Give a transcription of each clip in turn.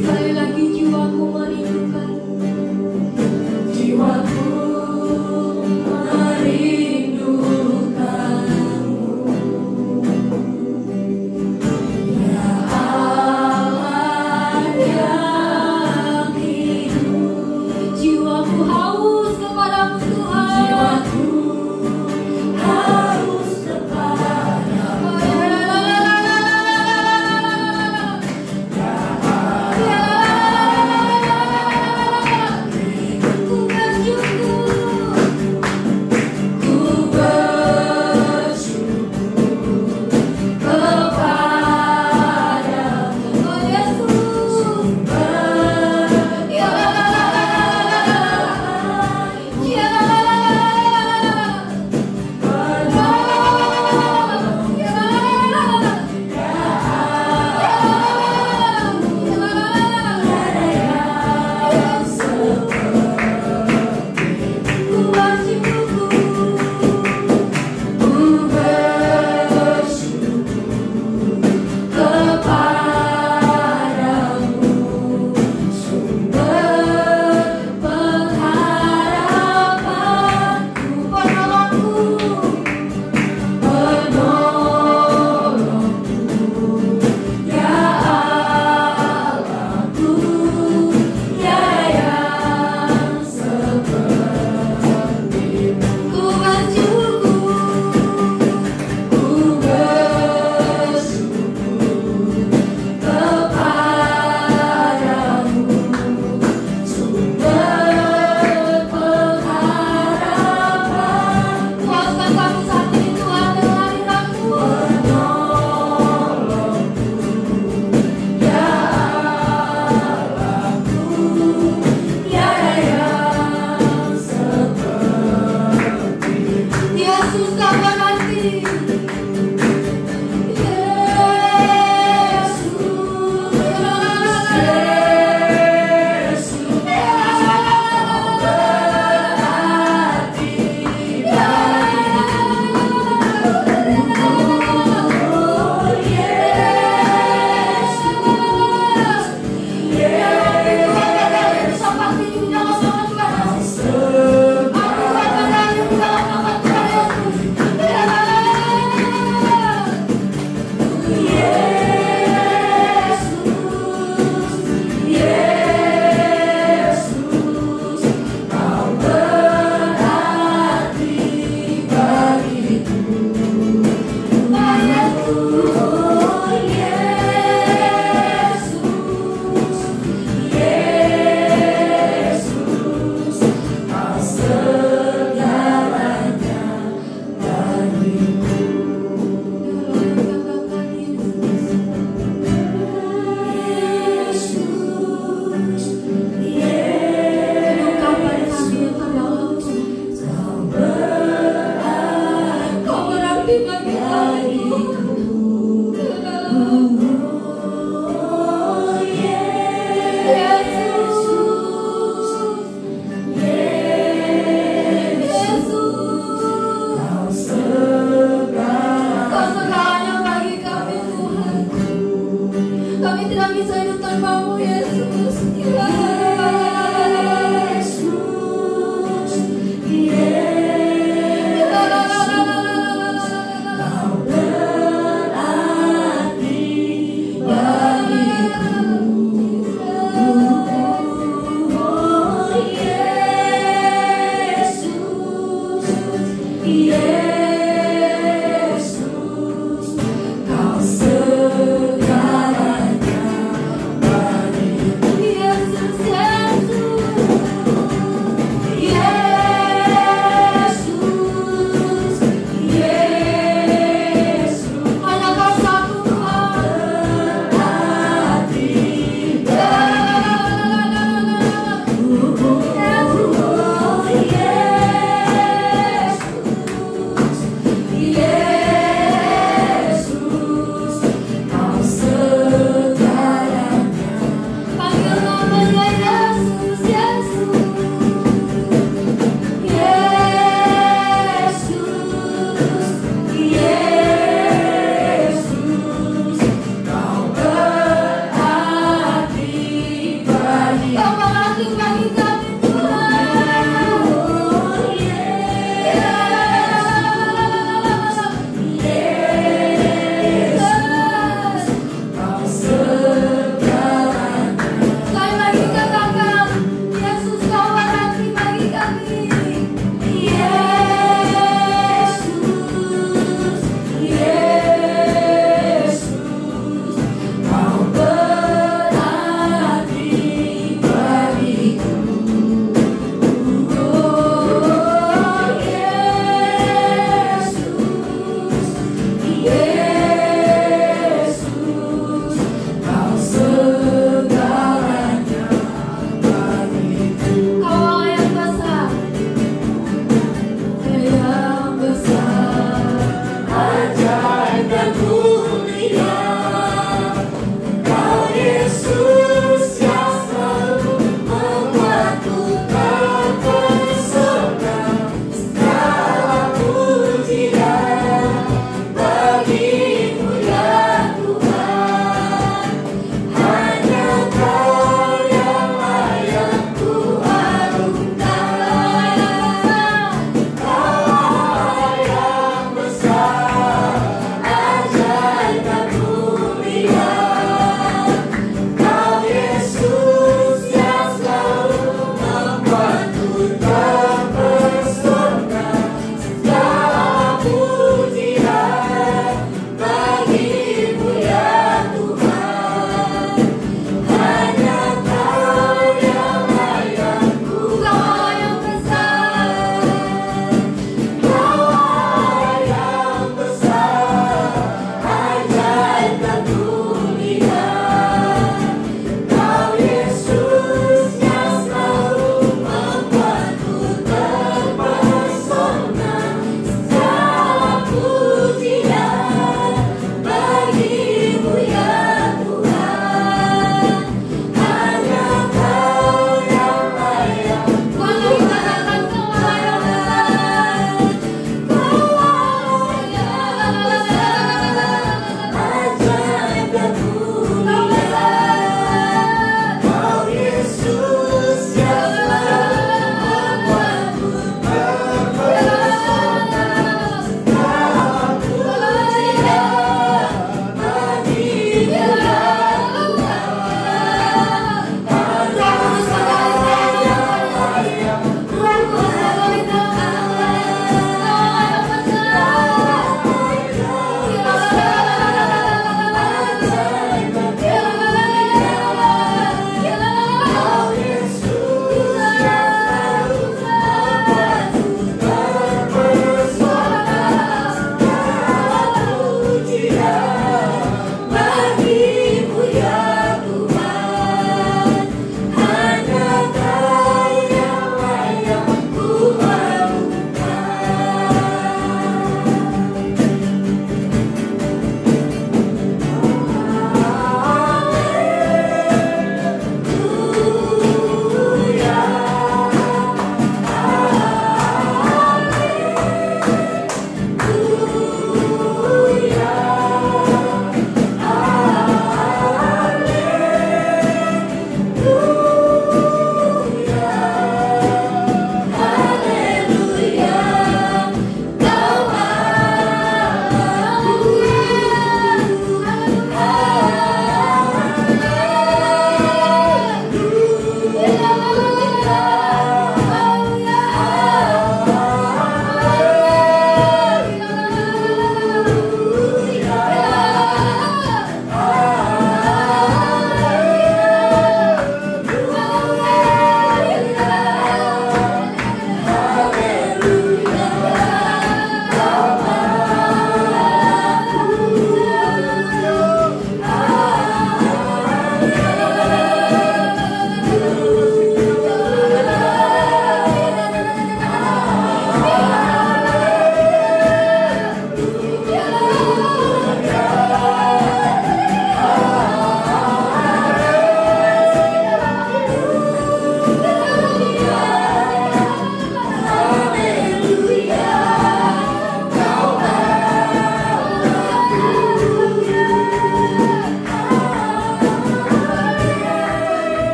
Sekali lagi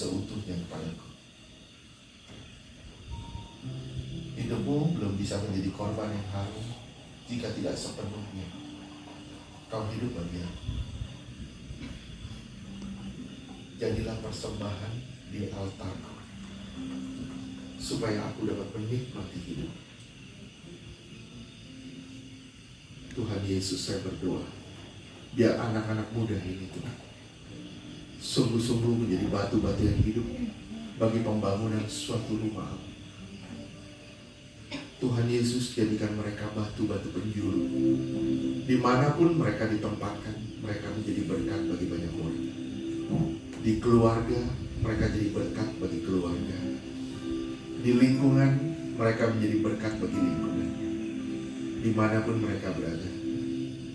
seutuhnya kepadaku. Hidupmu belum bisa menjadi korban yang harum jika tidak sepenuhnya kau hidup bagi aku. Jadilah persembahan di altarku, supaya aku dapat menikmati hidup. Tuhan Yesus, saya berdoa, biar anak-anak muda ini Tuhan sungguh-sungguh menjadi batu-batu yang hidup bagi pembangunan suatu rumah. Tuhan Yesus, jadikan mereka batu-batu penjuru. Dimanapun mereka ditempatkan, mereka menjadi berkat bagi banyak orang. Di keluarga, mereka jadi berkat bagi keluarga. Di lingkungan, mereka menjadi berkat bagi lingkungan. Dimanapun mereka berada,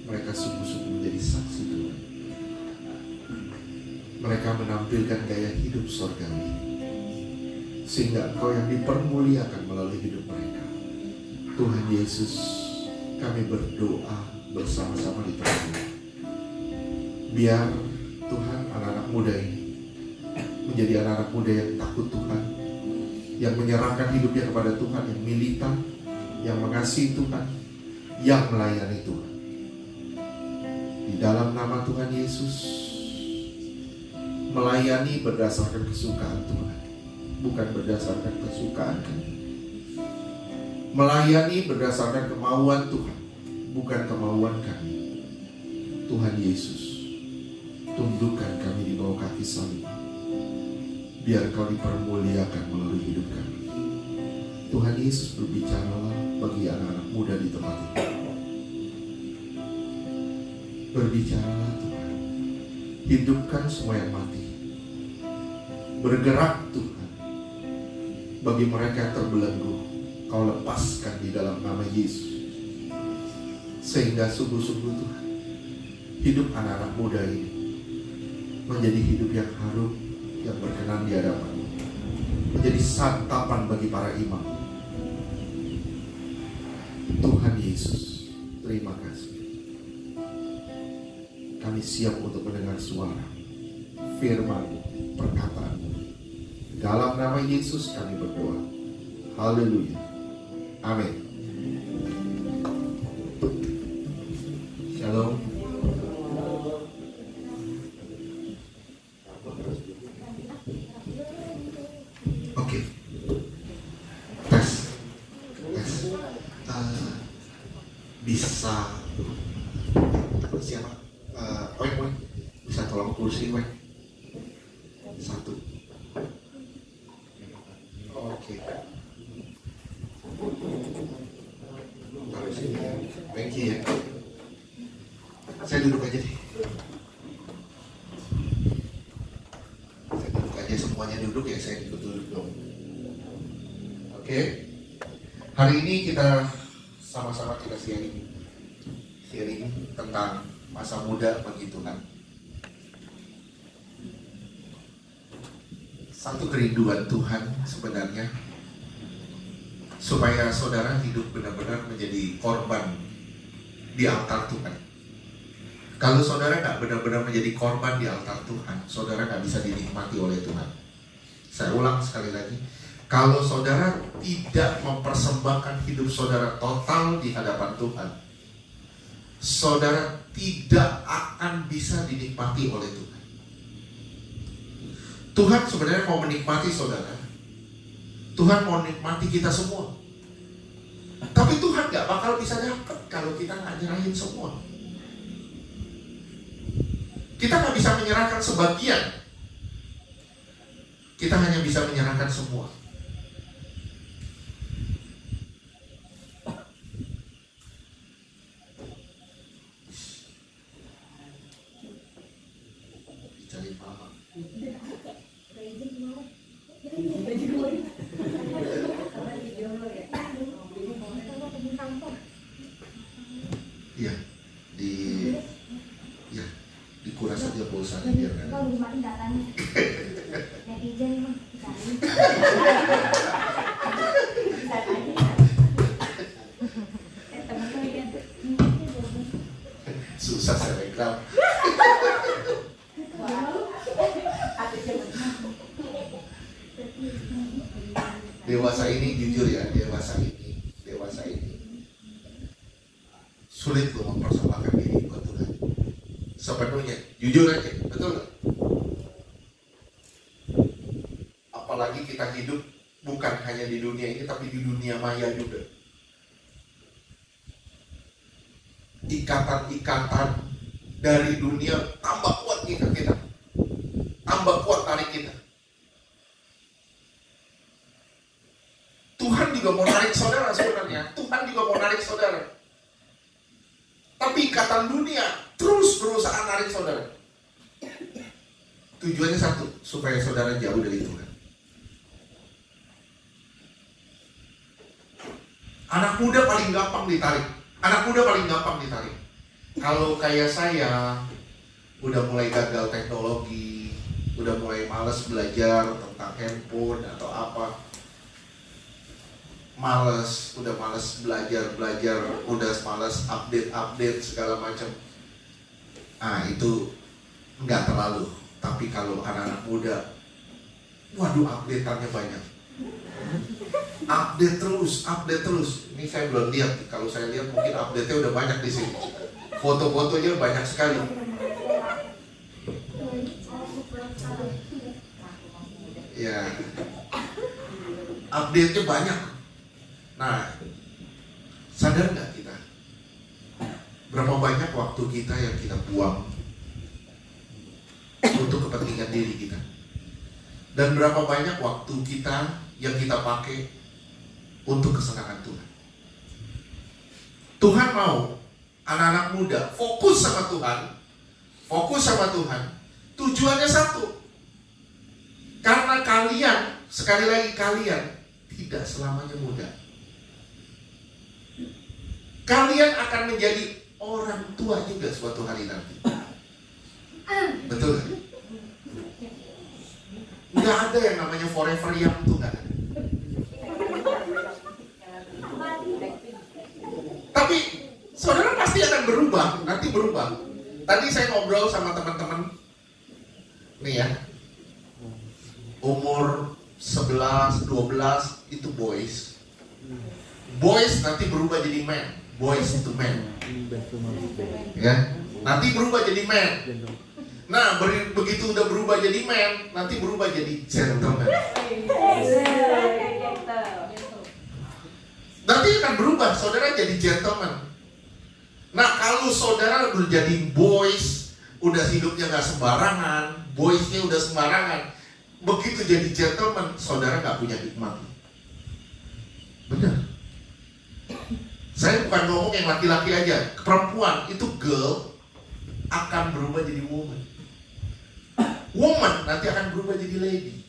mereka sungguh-sungguh menjadi saksi Tuhan. Mereka menampilkan gaya hidup surgawi, sehingga Engkau yang dipermuliakan melalui hidup mereka. Tuhan Yesus, kami berdoa bersama-sama di tempat ini. Biar Tuhan anak-anak muda ini menjadi anak-anak muda yang takut Tuhan, yang menyerahkan hidupnya kepada Tuhan, yang militan, yang mengasihi Tuhan, yang melayani Tuhan. Di dalam nama Tuhan Yesus, melayani berdasarkan kesukaan Tuhan, bukan berdasarkan kesukaan kami. Melayani berdasarkan kemauan Tuhan, bukan kemauan kami. Tuhan Yesus, tundukkan kami di bawah kaki salib, biar Kau dipermuliakan melalui hidup kami. Tuhan Yesus, berbicaralah bagi anak-anak muda di tempat ini. Berbicaralah Tuhan, hidupkan semua yang mati. Bergerak Tuhan, bagi mereka yang terbelenggu, Kau lepaskan di dalam nama Yesus. Sehingga sungguh-sungguh Tuhan, hidup anak-anak muda ini menjadi hidup yang harum, yang berkenan di hadapan-Mu, menjadi santapan bagi para imam. Tuhan Yesus, terima kasih. Kami siap untuk mendengar suara firman-Mu, perkataan-Mu. Dalam nama Yesus kami berdoa. Haleluya. Amin. Shalom. Oke. Tes. Bisa siapa? Weng, bisa tolong kursi, Weng? Satu. Oke. Taruh sini. Thank you ya. Saya duduk aja deh. Saya duduk aja, semuanya duduk ya, saya ikut duduk dong. Oke. Hari ini kita sama-sama kita sharing tentang masa muda bagi Tuhan. Satu kerinduan Tuhan sebenarnya, supaya saudara hidup benar-benar menjadi korban di altar Tuhan. Kalau saudara nggak benar-benar menjadi korban di altar Tuhan, saudara nggak bisa dinikmati oleh Tuhan. Saya ulang sekali lagi, kalau saudara tidak mempersembahkan hidup saudara total di hadapan Tuhan, saudara tidak akan bisa dinikmati oleh Tuhan. Tuhan sebenarnya mau menikmati saudara. Tuhan mau menikmati kita semua. Tapi Tuhan gak bakal bisa dapat kalau kita gak nyerahin semua. Kita gak bisa menyerahkan sebagian. Kita hanya bisa menyerahkan semua. Iya, dikuras aja pulsanya biar kan. Kalau dimatiin datanya. Netizen mah cari. Susah selebgram. Dewasa ini jujur ya, dewasa ini sulit loh mempersembahkan diri buat Tuhan sepenuhnya, jujur aja, betul gak? Apalagi kita hidup bukan hanya di dunia ini, tapi di dunia maya juga. Ikatan-ikatan dari dunia tambah kuat ngikat kita, tambah kuat tarik kita. Tuhan juga mau narik saudara sebenarnya, Tuhan juga mau narik saudara. Tapi ikatan dunia terus berusaha narik saudara. Tujuannya satu, supaya saudara jauh dari Tuhan. Anak muda paling gampang ditarik. Kalau kayak saya, udah mulai gagal teknologi, udah mulai malas belajar tentang handphone atau apa, udah malas belajar, udah malas update segala macam. Itu nggak terlalu. Tapi kalau anak-anak muda, waduh, update-annya banyak. Update terus. Ini saya belum lihat. Kalau saya lihat mungkin update-nya udah banyak di sini. Foto-fotonya banyak sekali. Ya, update-nya banyak. Nah, sadar nggak kita? Berapa banyak waktu kita yang kita buang untuk kepentingan diri kita? Dan berapa banyak waktu kita yang kita pakai untuk kesenangan Tuhan? Tuhan mau anak-anak muda fokus sama Tuhan. Fokus sama Tuhan. Tujuannya satu. Karena kalian, sekali lagi kalian tidak selamanya muda. Kalian akan menjadi orang tua juga suatu hari nanti. Betul kan? Nggak ada yang namanya forever young tuh, nggak ada. Tapi saudara pasti akan berubah, nanti berubah. Tadi saya ngobrol sama teman-teman nih ya, umur 11, 12 itu boys. Boys nanti berubah jadi man. Boys itu man. Ya, nanti berubah jadi man. Nah, begitu udah berubah jadi man, nanti berubah jadi gentleman. Nanti akan berubah, saudara jadi gentleman. Nah, kalau saudara udah jadi boys, udah hidupnya gak sembarangan, boysnya udah sembarangan, begitu jadi gentleman, saudara gak punya hikmat. Benar. Saya bukan ngomong yang laki-laki aja, perempuan itu girl akan berubah jadi woman. Woman nanti akan berubah jadi lady.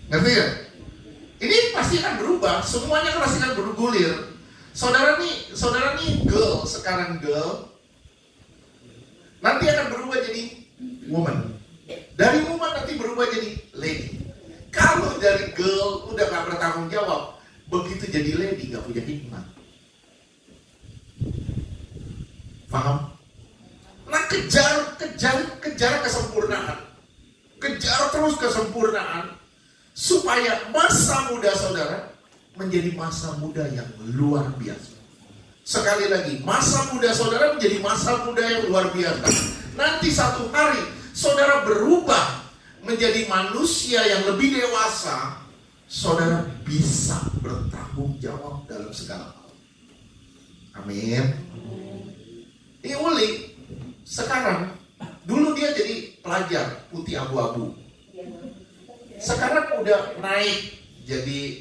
Ngerti ya? Ini pasti akan berubah, semuanya pasti akan bergulir. Saudara nih girl, sekarang girl, nanti akan berubah jadi woman. Dari woman nanti berubah jadi lady. Kalau dari girl udah gak bertanggung jawab, begitu jadi lady gak punya hikmat. Paham? Nah, kejar kesempurnaan. Kejar terus kesempurnaan supaya masa muda saudara menjadi masa muda yang luar biasa. Sekali lagi, masa muda saudara menjadi masa muda yang luar biasa. Nanti satu hari saudara berubah menjadi manusia yang lebih dewasa, saudara bisa bertanggung jawab dalam segala hal. Amin. Ini Uli sekarang, dulu dia jadi pelajar putih abu-abu. Sekarang udah naik jadi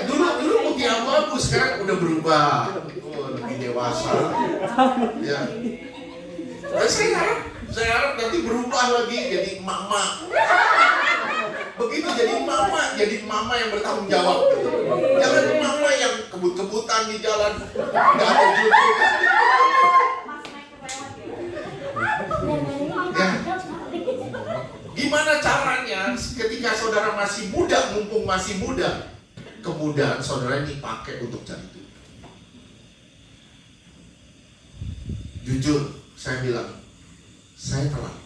dulu putih abu-abu, sekarang udah berubah, lebih dewasa. Ya. Saya harap nanti berubah lagi jadi mama. Begitu jadi mama yang bertanggung jawab. Jangan mama yang kebut-kebutan di jalan, nggak ada jodoh. Ya. Gimana caranya ketika saudara masih muda, mumpung masih muda, kemudian saudara ini pakai untuk cari Tuhan. Jujur, saya bilang, saya telat.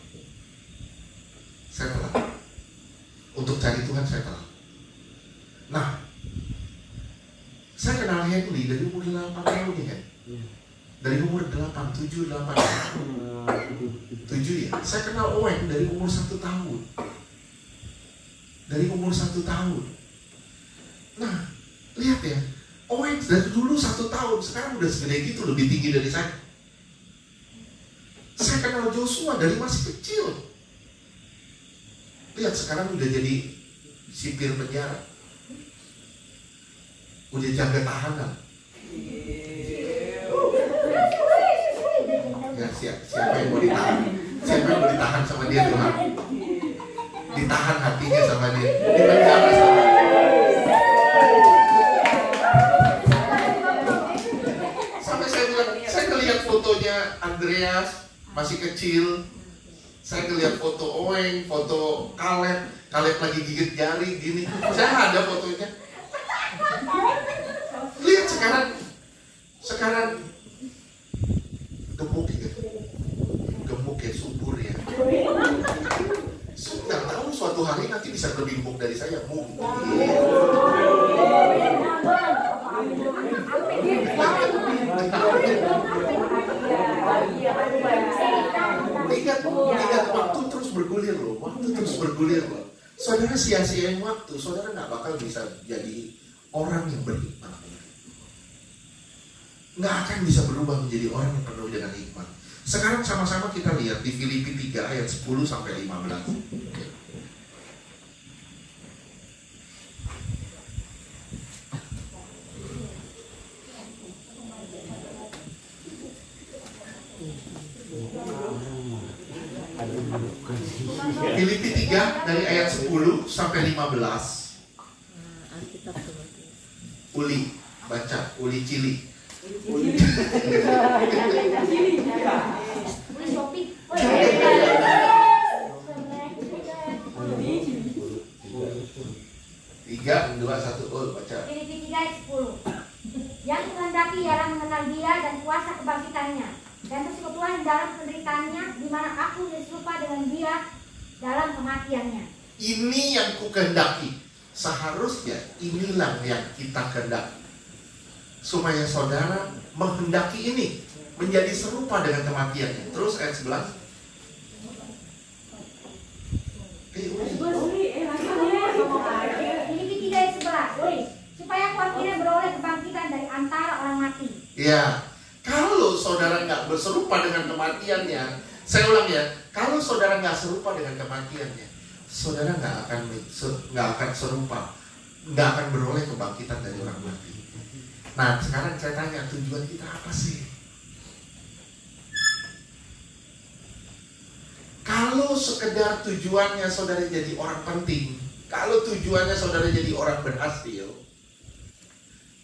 Untuk cari Tuhan saya telat. Nah, saya kenal Henry dari umur 8 tahun ya kan? Dari umur 7 ya. Saya kenal Owen dari umur 1 tahun. Nah, lihat ya, Owen dari dulu 1 tahun, sekarang udah segede gitu, lebih tinggi dari saya. Saya kenal Joshua dari masih kecil. Lihat sekarang udah jadi sipir penjara, udah jaga tahanan. Ya, siapa yang mau ditahan? Siapa yang mau ditahan sama dia Tuhan? Ditahan hatinya sama dia, di penjara sama dia. Sampai saya bilang, saya ngelihat fotonya Andreas masih kecil. Saya ngeliat foto Oeng, foto Kaleb lagi gigit jari gini. Saya ada fotonya. Lihat sekarang gemuk gitu. nggak tahu suatu hari nanti bisa lebih empuk dari saya. Mungkin. Ingat waktu terus bergulir loh. Waktu terus bergulir loh. Saudara sia-siain waktu, saudara nggak bakal bisa jadi orang yang berhikmat. Nggak akan bisa berubah menjadi orang yang penuh dengan hikmat. Sekarang sama-sama kita lihat di Filipi 3 ayat 10 sampai 15. Filipi 3 dari ayat 10 sampai 15. Uli, baca, Uli Cili. Tiga, dua, satu, baca. Filipi 3 ayat 10. Yang menghendaki ialah mengenal Dia dan kuasa kebangkitannya dan persekutuan dalam penderitaannya, di mana aku serupa dengan Dia dalam kematiannya. Ini yang kukehendaki. Seharusnya inilah yang kita kehendaki, supaya saudara menghendaki ini menjadi serupa dengan kematiannya. Terus ayat 11. Filipi 3 ayat 11. Supaya aku akhirnya beroleh kebangkitan dari antara orang mati. Ya, kalau saudara nggak berserupa dengan kematiannya, saya ulang ya, kalau saudara nggak serupa dengan kematiannya, saudara nggak akan serupa, nggak akan beroleh kebangkitan dari orang mati. Nah, sekarang saya tanya, tujuan kita apa sih? Kalau sekedar tujuannya saudara jadi orang penting, kalau tujuannya saudara jadi orang berhasil,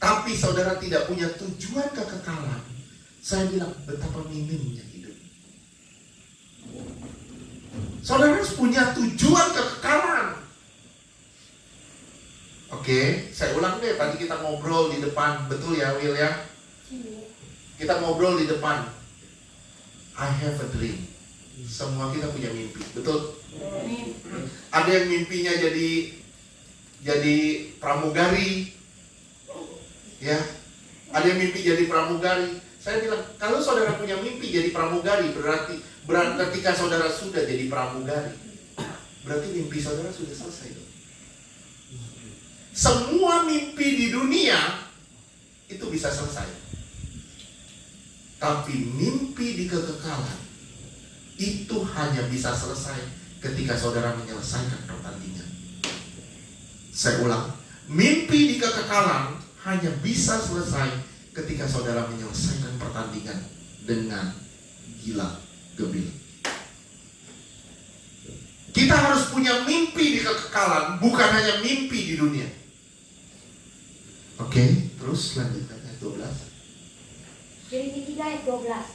tapi saudara tidak punya tujuan kekekalan, saya bilang betapa minimnya hidup. Saudara harus punya tujuan kekekalan. Oke, saya ulang deh. Tadi kita ngobrol di depan, betul ya Will ya? Kita ngobrol di depan. I have a dream. Semua kita punya mimpi, betul? Ada yang mimpinya jadi pramugari, ya. Ada yang mimpi jadi pramugari. Saya bilang, kalau saudara punya mimpi jadi pramugari, berarti ketika saudara sudah jadi pramugari, berarti mimpi saudara sudah selesai dong. Semua mimpi di dunia itu bisa selesai, tapi mimpi di kekekalan itu hanya bisa selesai ketika saudara menyelesaikan pertandingan. Saya ulang, mimpi di kekekalan hanya bisa selesai ketika saudara menyelesaikan pertandingan dengan gila gembira. Kita harus punya mimpi di kekekalan, bukan hanya mimpi di dunia. Oke, terus lanjutkan ayat 12. Filipi 3 ayat 12.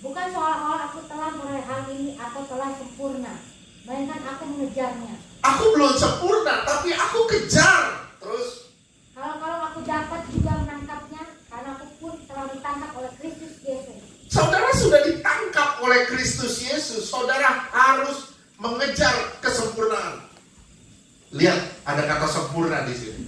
Bukan seolah-olah aku telah meraih hal ini atau telah sempurna, melainkan aku mengejarnya. Aku belum sempurna, tapi aku kejar. Terus, Kalau aku dapat juga menangkapnya, karena aku pun telah ditangkap oleh Kristus Yesus. saudara sudah ditangkap oleh Kristus Yesus. Saudara harus mengejar kesempurnaan. Lihat, ada kata sempurna di sini.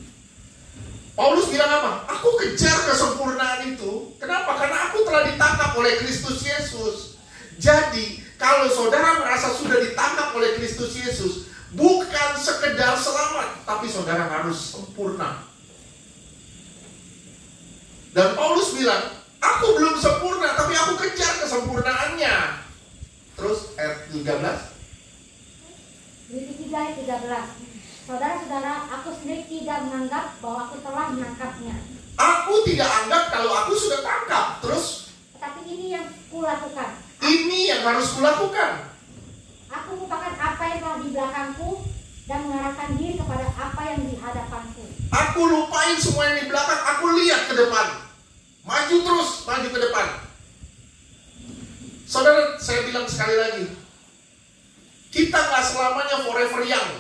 Paulus bilang apa? Aku kejar kesempurnaan itu. Kenapa? Karena aku telah ditangkap oleh Kristus Yesus. Jadi, kalau saudara merasa sudah ditangkap oleh Kristus Yesus, bukan sekedar selamat, tapi saudara harus sempurna. Dan Paulus bilang, aku belum sempurna, tapi aku kejar kesempurnaannya. Terus ayat 13. Filipi 3 ayat 13. Saudara-saudara, aku sendiri tidak menganggap bahwa aku telah menangkapnya. Aku tidak anggap kalau aku sudah tangkap. Terus, Tetapi ini yang kulakukan. ini yang harus kulakukan. Aku melupakan apa yang telah di belakangku dan mengarahkan diri kepada apa yang di hadapanku. Aku lupain semua yang di belakang, aku lihat ke depan. Maju terus, maju ke depan. Saudara, saya bilang sekali lagi, kita gak selamanya forever young.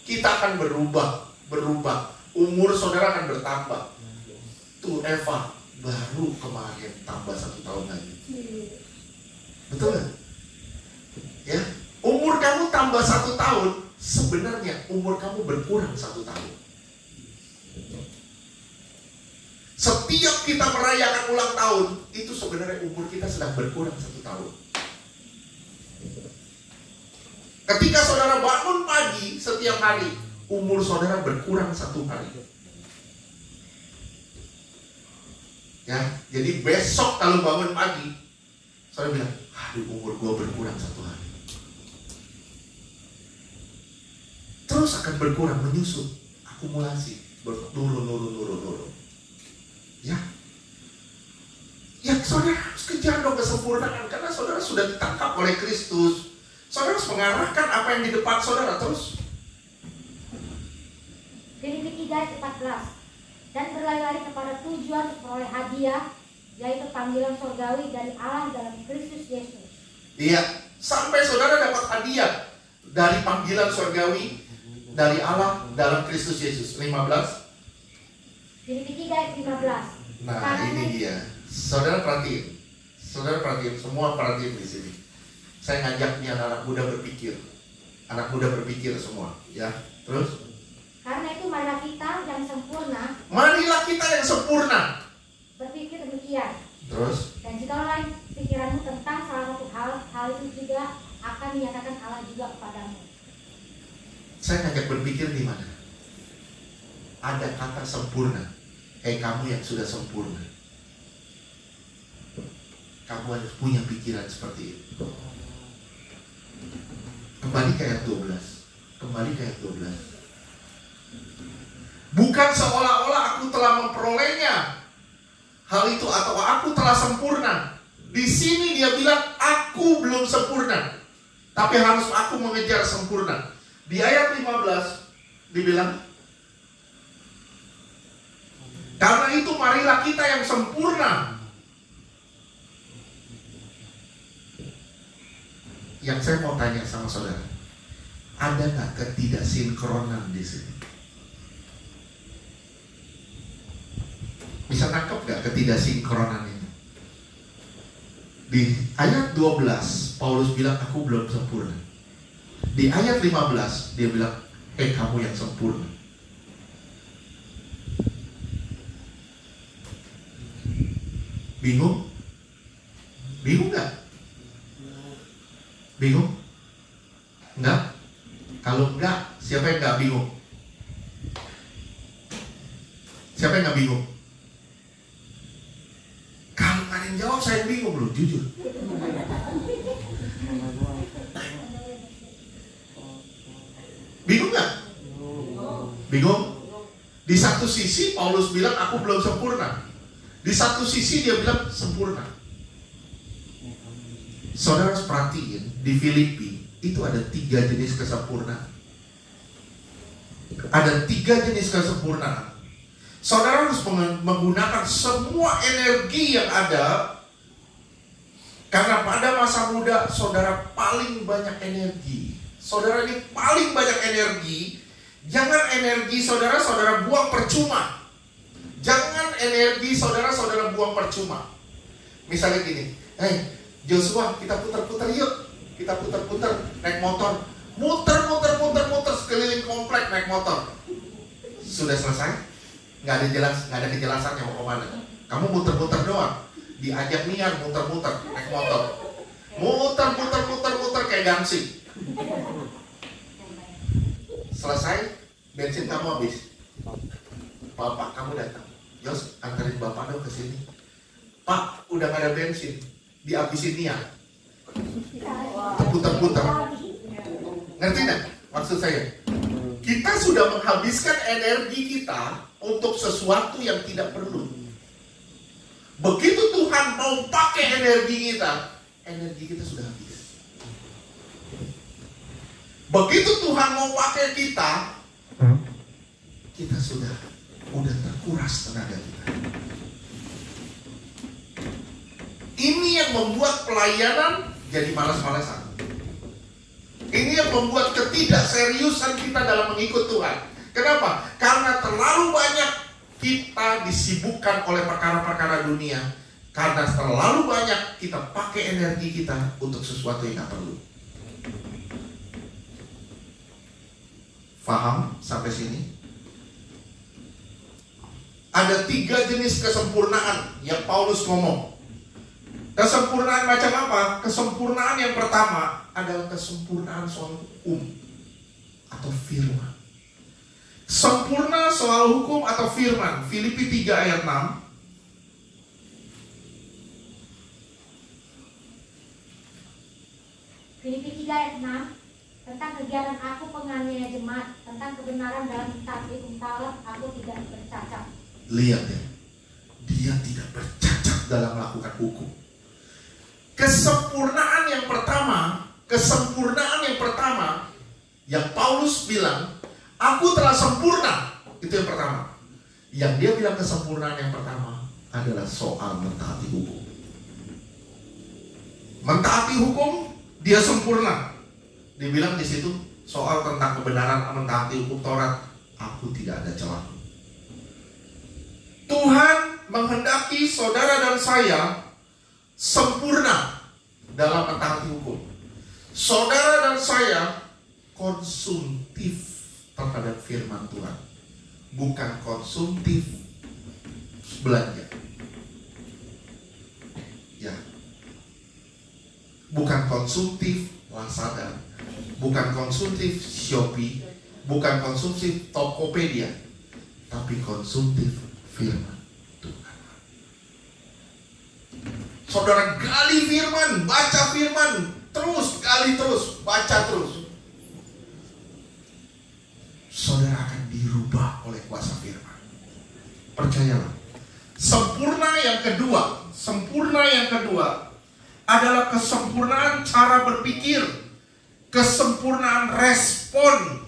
Kita akan berubah. Umur saudara akan bertambah. Tuh Eva, baru kemarin tambah 1 tahun lagi. Betul gak? Ya, umur tambah 1 tahun, sebenarnya umur kamu berkurang 1 tahun. Setiap kita merayakan ulang tahun, itu sebenarnya umur kita sedang berkurang 1 tahun. Ketika saudara bangun pagi setiap hari, umur saudara berkurang 1 hari. Ya, jadi besok kalau bangun pagi, saudara bilang, aduh, umur gua berkurang 1 hari. Terus akan berkurang, menyusut, akumulasi, turun. Ya, saudara harus kejar dong kesempurnaan, karena saudara sudah ditangkap oleh Kristus. Saudara harus mengarahkan apa yang di depan saudara terus. Filipi 3:14. Dan berlari-lari kepada tujuan memperoleh hadiah, yaitu panggilan surgawi dari Allah dalam Kristus Yesus. Iya, sampai saudara dapat hadiah dari panggilan surgawi dari Allah dalam Kristus Yesus. 15. Filipi 3:15. Nah, ini dia. Saudara perhatiin, semua perhatiin di sini. Saya ngajak nih anak muda berpikir, semua, ya. Terus? Karena itu marilah kita yang sempurna. Marilah kita yang sempurna. Berpikir demikian. Terus? Dan jika lain pikiranmu tentang salah satu hal itu juga akan dinyatakan Allah juga kepadamu. Saya ngajak berpikir di mana? Ada kata sempurna. Kamu yang sudah sempurna, kamu harus punya pikiran seperti itu. Kembali ke ayat 12. Bukan seolah-olah aku telah memperolehnya hal itu atau aku telah sempurna. Di sini dia bilang aku belum sempurna, tapi harus aku mengejar sempurna. Di ayat 15 dibilang, karena itu marilah kita yang sempurna. Yang saya mau tanya sama saudara, ada nggak ketidaksinkronan di sini? Bisa tangkap nggak ketidaksinkronan ini? Di ayat 12 Paulus bilang aku belum sempurna. Di ayat 15 dia bilang kamu yang sempurna. Bingung? Bingung nggak? Bingung? Enggak? Kalau enggak, siapa yang nggak bingung? Siapa yang nggak bingung? Kalau ada yang jawab, saya bingung loh, jujur. Bingung nggak? Bingung? Di satu sisi Paulus bilang aku belum sempurna. Di satu sisi dia bilang sempurna. Saudara harus perhatiin, di Filipi itu ada 3 jenis kesempurnaan. Ada 3 jenis kesempurnaan. Saudara harus menggunakan semua energi yang ada, karena pada masa muda saudara paling banyak energi. Saudara ini paling banyak energi. Jangan energi saudara buang percuma. Jangan energi saudara buang percuma. Misalnya gini, Joshua, kita putar-putar yuk. Kita putar-putar naik motor. Muter sekeliling komplek naik motor. Sudah selesai? Nggak ada kejelasannya mau kemana. Kamu muter-muter doang. Diajak niat muter-muter naik motor. Muter kayak gangsing. Selesai, bensin kamu habis. Bapak kamu datang. Jos, antarin bapak dong ke sini. Pak, udah gak ada bensin, dihabisin niat. Putar-putar. Ngerti gak maksud saya? Kita sudah menghabiskan energi kita untuk sesuatu yang tidak perlu. Begitu Tuhan mau pakai energi kita sudah habis. Begitu Tuhan mau pakai kita sudah terkuras tenaga kita. Ini yang membuat pelayanan jadi malas-malasan. Ini yang membuat ketidakseriusan kita dalam mengikut Tuhan. Kenapa? Karena terlalu banyak kita disibukkan oleh perkara-perkara dunia. Karena terlalu banyak kita pakai energi kita untuk sesuatu yang tidak perlu. Paham sampai sini? Ada 3 jenis kesempurnaan yang Paulus ngomong. Kesempurnaan macam apa? Kesempurnaan yang pertama adalah kesempurnaan soal hukum atau firman. Sempurna soal hukum atau firman. Filipi 3 ayat 6. Filipi 3 ayat 6. Tentang kegiatan aku penganiaya jemaat, tentang kebenaran dalam mentaati hukum Taurat, aku tidak bercacat. Lihat ya, dia tidak bercacat dalam melakukan hukum. Kesempurnaan yang pertama yang Paulus bilang, aku telah sempurna. Itu yang pertama. Yang dia bilang kesempurnaan yang pertama adalah soal mentaati hukum. Mentaati hukum, dia sempurna. Dibilang di situ soal tentang kebenaran mentaati hukum Taurat, aku tidak ada celah. Tuhan menghendaki saudara dan saya sempurna dalam mentaati hukum. Saudara dan saya konsumtif terhadap firman Tuhan, bukan konsumtif belanja. Ya, bukan konsumtif Lazada, bukan konsumtif Shopee, bukan konsumtif Tokopedia, tapi konsumtif firman Tuhan. Saudara gali firman, baca firman, terus gali terus, baca terus. Saudara akan dirubah oleh kuasa firman. Percayalah. Sempurna yang kedua adalah kesempurnaan cara berpikir, kesempurnaan respon,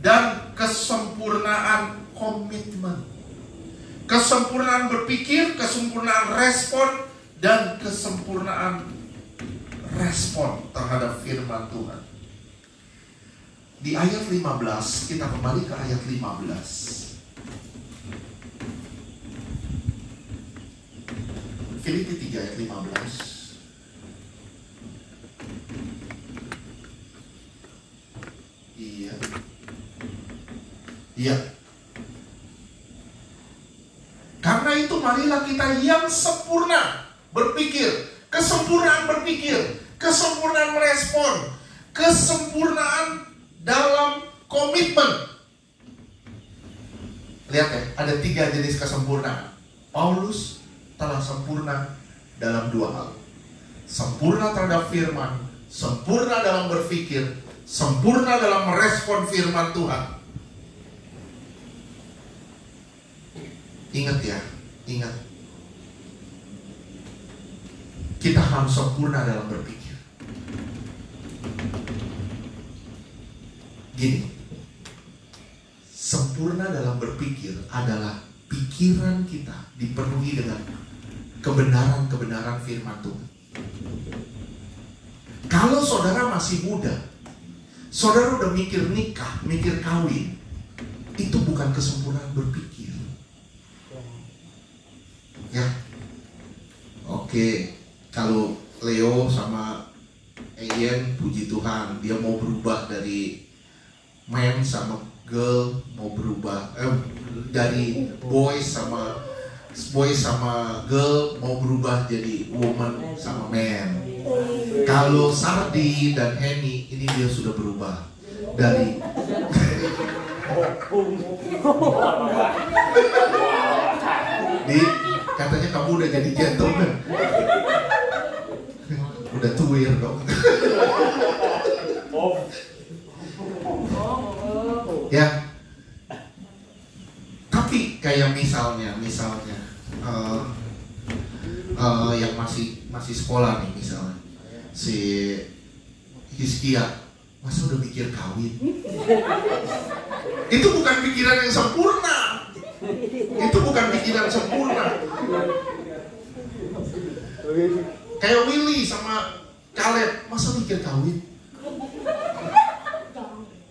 dan kesempurnaan komitmen. Kesempurnaan berpikir, kesempurnaan respon, dan kesempurnaan respon terhadap firman Tuhan. Di ayat 15, kita kembali ke ayat 15. Filipi 3 ayat 15. Iya. Karena itu marilah kita yang sempurna berpikir, kesempurnaan berpikir, kesempurnaan merespon, kesempurnaan dalam komitmen. Lihat ya, ada 3 jenis kesempurnaan. Paulus telah sempurna dalam 2 hal. Sempurna terhadap firman, sempurna dalam berpikir, sempurna dalam merespon firman Tuhan. Ingat ya, ingat. Kita harus sempurna dalam berpikir. Gini, sempurna dalam berpikir adalah pikiran kita dipenuhi dengan kebenaran-kebenaran firman Tuhan. Kalau saudara masih muda, saudara udah mikir nikah, mikir kawin, itu bukan kesempurnaan berpikir. Ya, oke. Kalau Leo sama Ian, puji Tuhan, dia mau berubah dari man sama girl, mau berubah dari boy sama girl, mau berubah jadi woman sama man. Kalau Sardi dan Henny, ini dia sudah berubah dari katanya kamu udah jadi gentleman. Udah tuir dong. Ya. Tapi kayak misalnya yang masih sekolah nih, misalnya si Hizkia, masa udah mikir kawin? Itu bukan pikiran yang sempurna. Itu bukan pikiran sempurna. Kayak Willy sama Caleb, masa mikir kawin?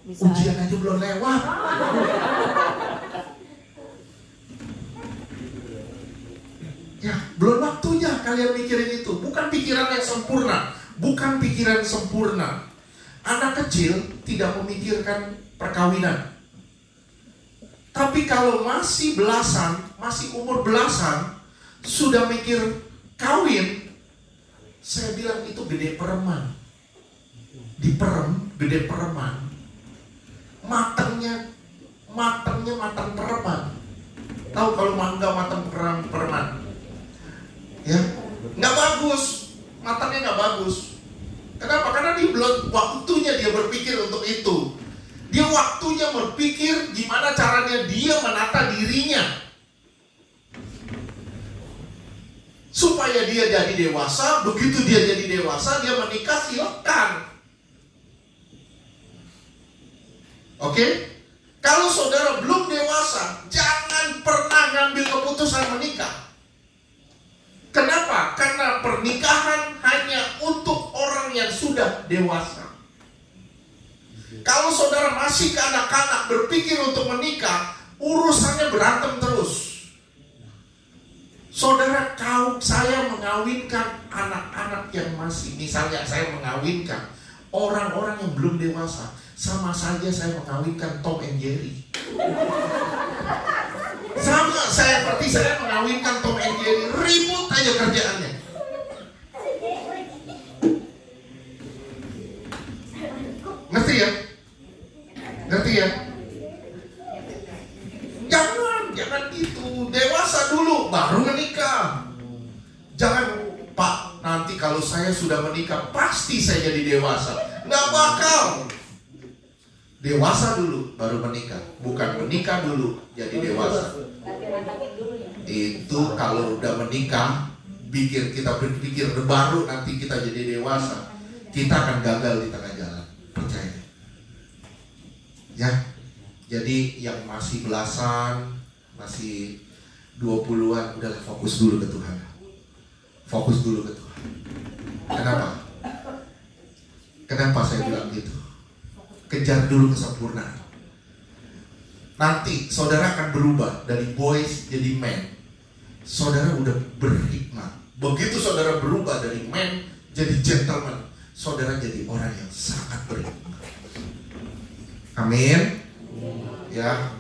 Ujian aja belum lewat. Ya, belum waktunya kalian mikirin itu. Bukan pikiran yang sempurna. Bukan pikiran sempurna. Anak kecil tidak memikirkan perkawinan. Tapi kalau masih belasan, masih umur belasan, sudah mikir kawin, saya bilang itu gede pereman. Diperem, gede pereman. Matangnya matang pereman. Tahu kalau mangga matang pereman? Ya, nggak bagus. Matangnya nggak bagus. Kenapa? Karena dia belum waktunya dia berpikir untuk itu. Dia waktunya berpikir gimana caranya dia menata dirinya supaya dia jadi dewasa. Begitu dia jadi dewasa, dia menikah, silakan. Oke? Kalau saudara belum dewasa, jangan pernah ngambil keputusan menikah. Kenapa? Karena pernikahan hanya untuk orang yang sudah dewasa. Kalau saudara masih kanak-kanak berpikir untuk menikah, urusannya berantem terus. Saudara, saya mengawinkan anak-anak yang masih, misalnya saya mengawinkan orang-orang yang belum dewasa, sama saja saya mengawinkan Tom and Jerry. Sama seperti saya mengawinkan Tom and Jerry, ribut aja kerjaannya. Ngerti ya? Ngerti ya? Jangan gitu. Dewasa dulu baru menikah. Jangan, Pak, nanti kalau saya sudah menikah pasti saya jadi dewasa. Nggak bakal. Dewasa dulu baru menikah, bukan menikah dulu jadi dewasa. Itu kalau udah menikah, kita berpikir baru nanti kita jadi dewasa, kita akan gagal di tengah jalan. Percaya. Ya, jadi yang masih belasan, masih 20-an, udahlah fokus dulu ke Tuhan. Fokus dulu ke Tuhan. Kenapa? Kenapa saya bilang gitu? Kejar dulu kesempurnaan. Nanti saudara akan berubah dari boys jadi man. Saudara udah berhikmat. Begitu saudara berubah dari man jadi gentleman, saudara jadi orang yang sangat berhikmat. Amin. Ya.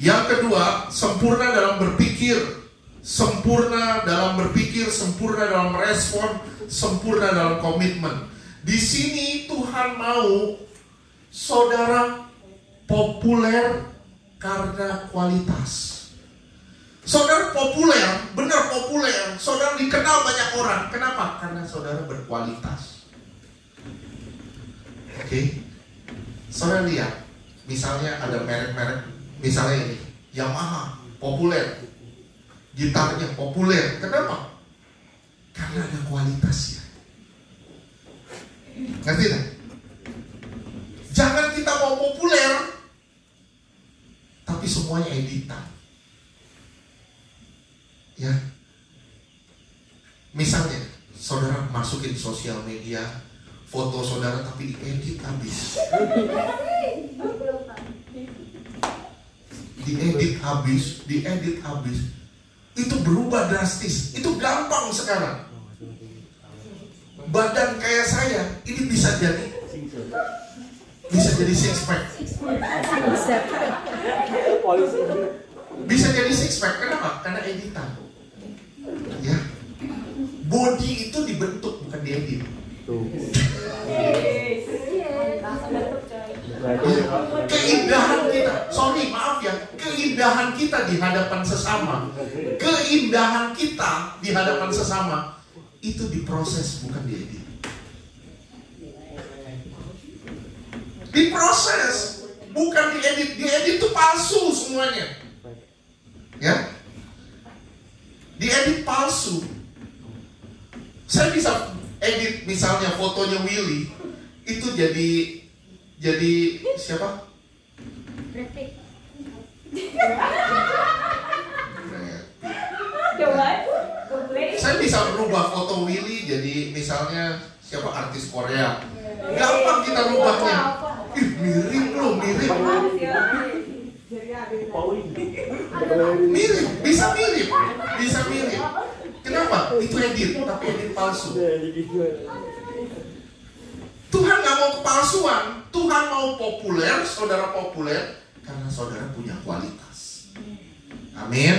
Yang kedua, sempurna dalam berpikir. Sempurna dalam berpikir, sempurna dalam respon, sempurna dalam komitmen. Di sini Tuhan mau saudara populer karena kualitas. Saudara populer, benar populer. Saudara dikenal banyak orang. Kenapa? Karena saudara berkualitas. Oke. Saudara lihat, misalnya ada merek-merek, misalnya ini Yamaha, populer. Gitarnya populer. Kenapa? Karena ada kualitasnya. Ngerti tak? Jangan kita mau populer tapi semuanya editan. Ya. Misalnya saudara masukin sosial media foto saudara tapi diedit habis. Diedit habis. Itu berubah drastis. Itu gampang sekarang. Badan kayak saya ini bisa jadi six pack. Bisa jadi six pack. Kenapa? Karena editan. Ya. Body itu dibentuk bukan diedit. Keindahan kita, keindahan kita di hadapan sesama. Keindahan kita di hadapan sesama itu diproses bukan diedit. Diproses, bukan diedit. Diedit itu palsu semuanya. Ya. Diedit palsu. Saya bisa edit misalnya fotonya Willy itu jadi siapa? Saya bisa berubah foto Willy jadi misalnya siapa artis Korea. Gampang kita rubahnya. Mirip loh, mirip. Bisa mirip. Kenapa? Itu edit, tapi edit palsu. Tuhan gak mau kepalsuan. Tuhan mau populer, saudara populer, karena saudara punya kualitas. Amin.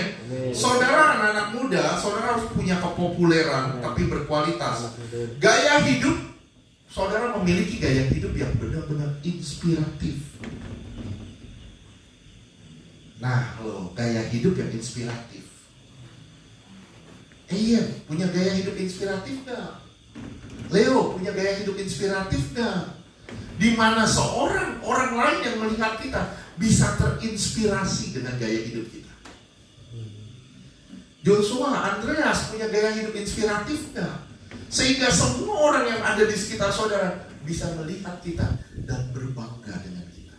Saudara anak-anak muda, saudara harus punya kepopuleran tapi berkualitas. Gaya hidup, saudara memiliki gaya hidup yang benar-benar inspiratif. Nah, gaya hidup yang inspiratif. Ian punya gaya hidup inspiratif gak? Leo punya gaya hidup inspiratif gak? Di mana orang lain yang melihat kita bisa terinspirasi dengan gaya hidup kita. Joshua, Andreas punya gaya hidup inspiratif gak? Sehingga semua orang yang ada di sekitar saudara bisa melihat kita dan berbangga dengan kita.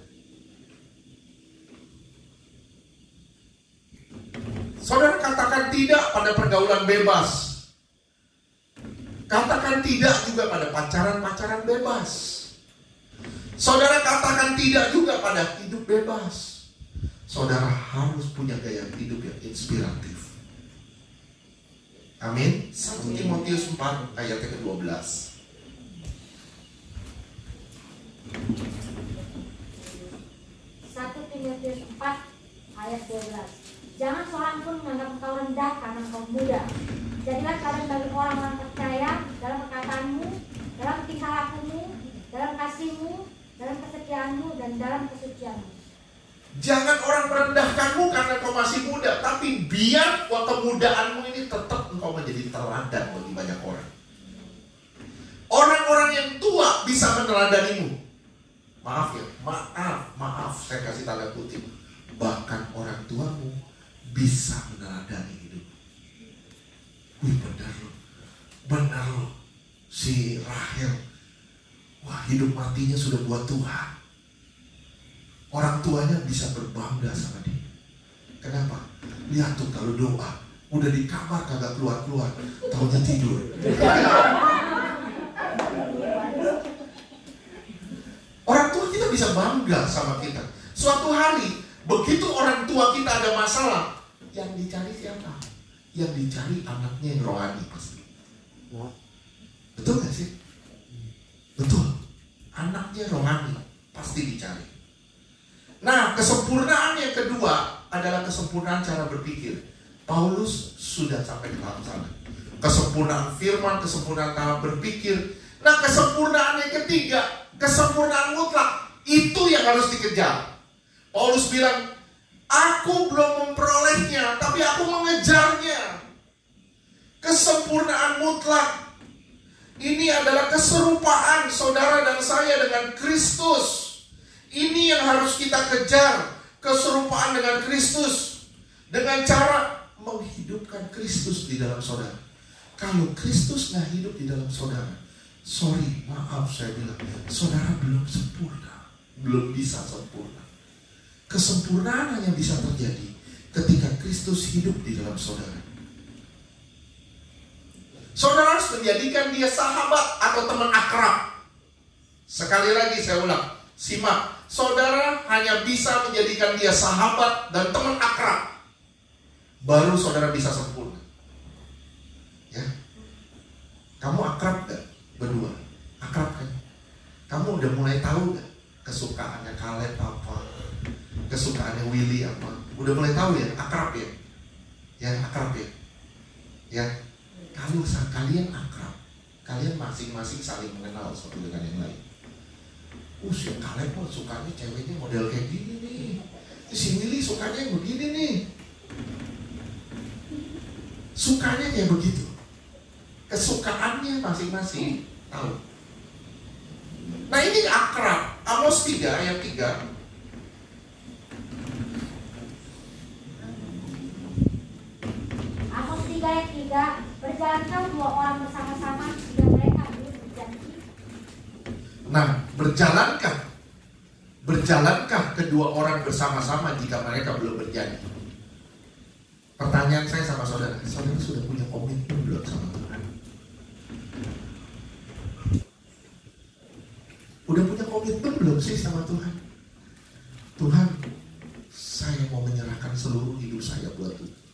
Saudara katakan tidak pada pergaulan bebas. Katakan tidak juga pada pacaran-pacaran bebas. Saudara katakan tidak juga pada hidup bebas. Saudara harus punya gaya hidup yang inspiratif. Amin. 1 Timotius 4 ayat ke-12. 1 Timotius 4 ayat 12. Jangan seorang pun menganggap engkau rendah karena engkau muda. Jadilah kalian bagi orang-orang percaya dalam perkataanmu, dalam tingkah lakumu, dalam kasihmu, dalam kesetiaanmu, dan dalam kesucianmu. Jangan orang merendahkanmu karena kau masih muda, tapi biar kemudaanmu ini tetap engkau menjadi teladan bagi banyak orang. Orang-orang yang tua bisa meneladanimu. Maaf ya, maaf, saya kasih tanda kutip. Bahkan orang tuamu bisa meneladani hidup. Wih, benar loh. Si Rahel, wah, hidup matinya sudah buat Tuhan. Orang tuanya bisa berbangga sama dia. Kenapa? Lihat tuh kalau doa, udah di kamar kagak keluar-keluar, taunya tidur. Orang tua kita bisa bangga sama kita. Suatu hari, begitu orang tua kita ada masalah, yang dicari siapa? Yang dicari anaknya yang rohani pasti. Betul gak sih? Betul. Anaknya rohani pasti dicari. Nah, kesempurnaan yang kedua adalah kesempurnaan cara berpikir. Paulus sudah sampai ke tahap sana. Kesempurnaan firman, kesempurnaan cara berpikir. Nah, kesempurnaan yang ketiga, kesempurnaan mutlak. Itu yang harus dikejar. Paulus bilang, aku belum memperolehnya, tapi aku mengejarnya. Kesempurnaan mutlak. Ini adalah keserupaan saudara dan saya dengan Kristus. Ini yang harus kita kejar, keserupaan dengan Kristus, dengan cara menghidupkan Kristus di dalam saudara. Kalau Kristus gak hidup di dalam saudara, maaf saya bilang, saudara belum sempurna, belum bisa sempurna. Kesempurnaan yang bisa terjadi ketika Kristus hidup di dalam saudara. Saudara harus menjadikan dia sahabat atau teman akrab. Sekali lagi saya ulang, simak. Saudara hanya bisa menjadikan dia sahabat dan teman akrab, baru saudara bisa sempurna. Ya, kamu akrab gak berdua? Akrab kan? Kamu udah mulai tahu gak kesukaannya Caleb apa, kesukaannya Willy apa? Udah mulai tahu ya? Akrab ya? Ya, akrab ya? Ya, kalau kalian akrab, kalian masing-masing saling mengenal satu dengan yang lain. Si Caleb sukanya ceweknya model kayak gini nih. Si Willy sukanya yang begini nih. Sukanya kayak begitu. Kesukaannya masing-masing tahu. Nah, ini akrab. Amos 3 ayat 3. Amos 3 ayat 3. Berjalankah dua orang bersama-sama jika mereka belum berjanji? Nah, berjalankah kedua orang bersama-sama jika mereka belum berjanji? Pertanyaan saya sama saudara sudah punya komitmen belum sama Tuhan? Udah punya komitmen belum sih sama Tuhan? Tuhan, saya mau menyerahkan seluruh hidup saya buat Tuhan.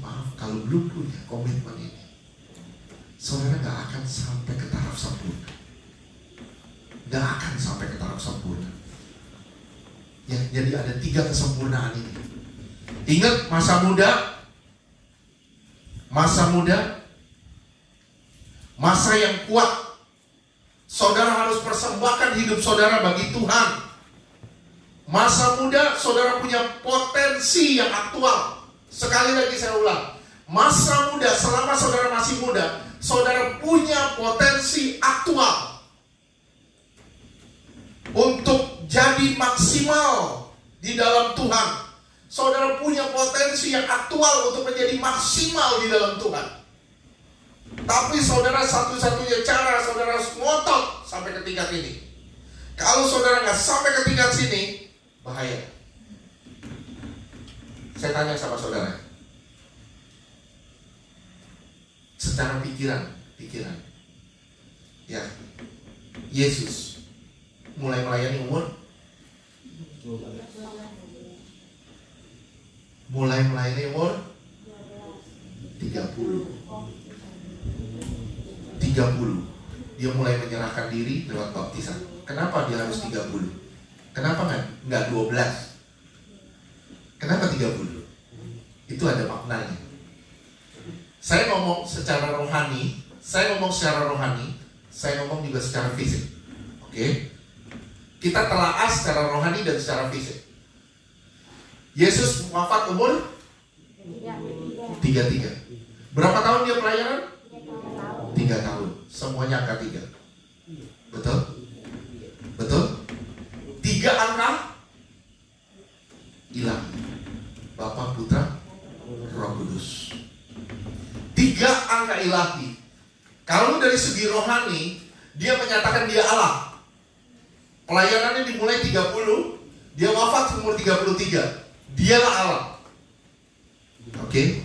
Maaf, kalau belum punya komitmen ini, saudara gak akan sampai ke taraf sempurna. Gak akan sampai ke taraf sempurna. Ya, jadi ada 3 kesempurnaan ini. Ingat masa muda, masa yang kuat. Saudara harus persembahkan hidup saudara bagi Tuhan. Masa muda, saudara punya potensi yang aktual. Sekali lagi saya ulang, masa muda, selama saudara masih muda, saudara punya potensi aktual untuk jadi maksimal di dalam Tuhan. Saudara punya potensi yang aktual untuk menjadi maksimal di dalam Tuhan. Tapi saudara, satu-satunya cara saudara harus ngotot sampai ke tingkat ini. Kalau saudara nggak sampai ke tingkat sini, bahaya. Saya tanya sama saudara, secara pikiran, ya, Yesus mulai melayani umur 30. Dia mulai menyerahkan diri lewat baptisan. Kenapa dia harus 30? Kenapa nggak 12? Kenapa 30? Itu ada maknanya. Saya ngomong secara rohani, saya ngomong juga secara fisik. Oke? Kita telaah secara rohani dan secara fisik. Yesus wafat umur 33. Berapa tahun dia pelayanan? 3 tahun. Semuanya angka 3. Betul? 3 angka ilahi. Bapa, Putra, Roh Kudus. 3 angka ilahi. Kalau dari segi rohani, dia menyatakan dia Allah. Pelayanannya dimulai 30, dia wafat umur 33. Dialah Allah. Oke?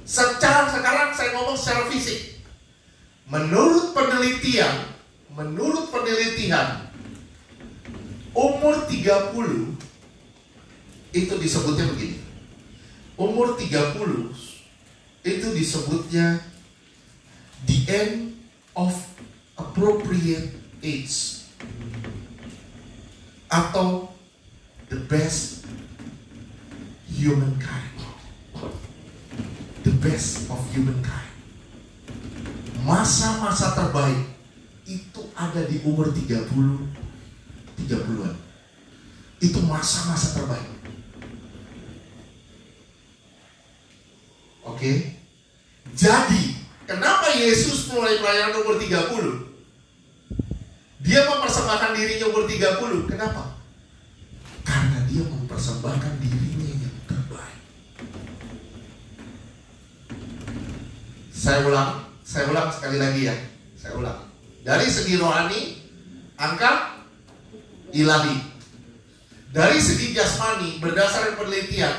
Sekarang saya ngomong secara fisik. Menurut penelitian, umur 30 itu disebutnya begini. Umur 30 itu disebutnya the end of appropriate age, atau the best humankind. The best of humankind. Masa-masa terbaik itu ada di umur 30-an. Itu masa-masa terbaik. Oke? Jadi, kenapa Yesus mulai pelayanan umur 30? Dia mempersembahkan dirinya umur 30. Kenapa? Karena dia mempersembahkan dirinya yang terbaik. Saya ulang sekali lagi ya. Dari segi rohani, angka ilahi. Dari segi jasmani, berdasarkan penelitian,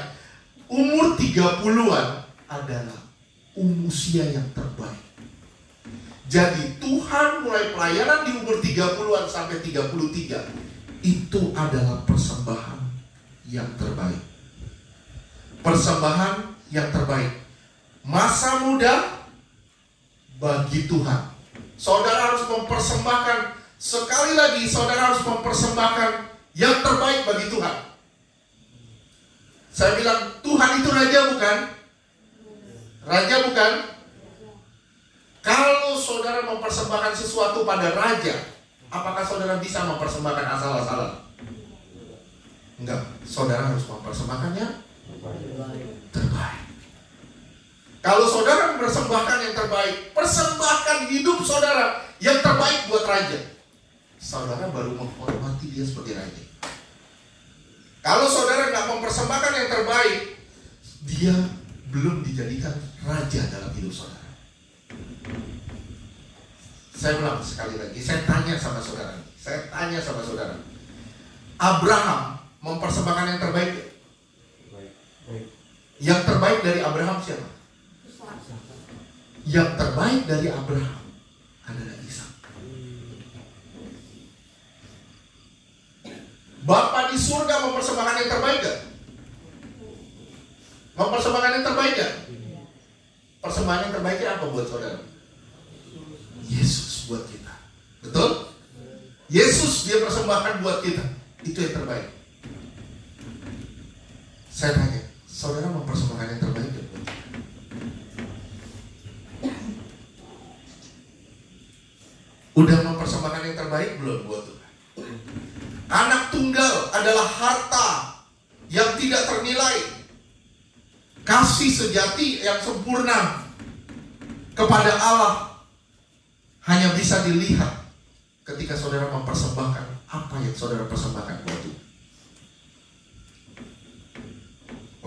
umur 30-an adalah usia yang terbaik. Jadi Tuhan mulai pelayanan di umur 30-an sampai 33. Itu adalah persembahan yang terbaik. Persembahan yang terbaik. Masa muda bagi Tuhan. Saudara harus mempersembahkan, sekali lagi saudara harus mempersembahkan yang terbaik bagi Tuhan. Saya bilang, Tuhan itu raja bukan? Raja bukan? Kalau saudara mempersembahkan sesuatu pada raja, apakah saudara bisa mempersembahkan asal-asalan? Enggak, saudara harus mempersembahkannya terbaik. Kalau saudara mempersembahkan yang terbaik, persembahkan hidup saudara yang terbaik buat raja. Saudara baru menghormati dia sebagai raja. Kalau saudara nggak mempersembahkan yang terbaik, dia belum dijadikan raja dalam hidup saudara. Saya ulang sekali lagi, saya tanya sama saudara. Abraham mempersembahkan yang terbaik. Yang terbaik dari Abraham siapa? Yang terbaik dari Abraham adalah Ishak. Bapa di surga mempersembahkan yang terbaik gak? Mempersembahkan yang terbaik gak? Persembahan yang terbaiknya apa buat saudara? Yesus buat kita. Betul? Yesus dia persembahkan buat kita. Itu yang terbaik. Saya tanya, saudara mempersembahkan yang terbaik buat Tuhan? Udah mempersembahkan yang terbaik belum buat Tuhan? Anak tunggal adalah harta yang tidak ternilai, kasih sejati yang sempurna kepada Allah hanya bisa dilihat ketika saudara mempersembahkan apa yang saudara persembahkan buat Tuhan.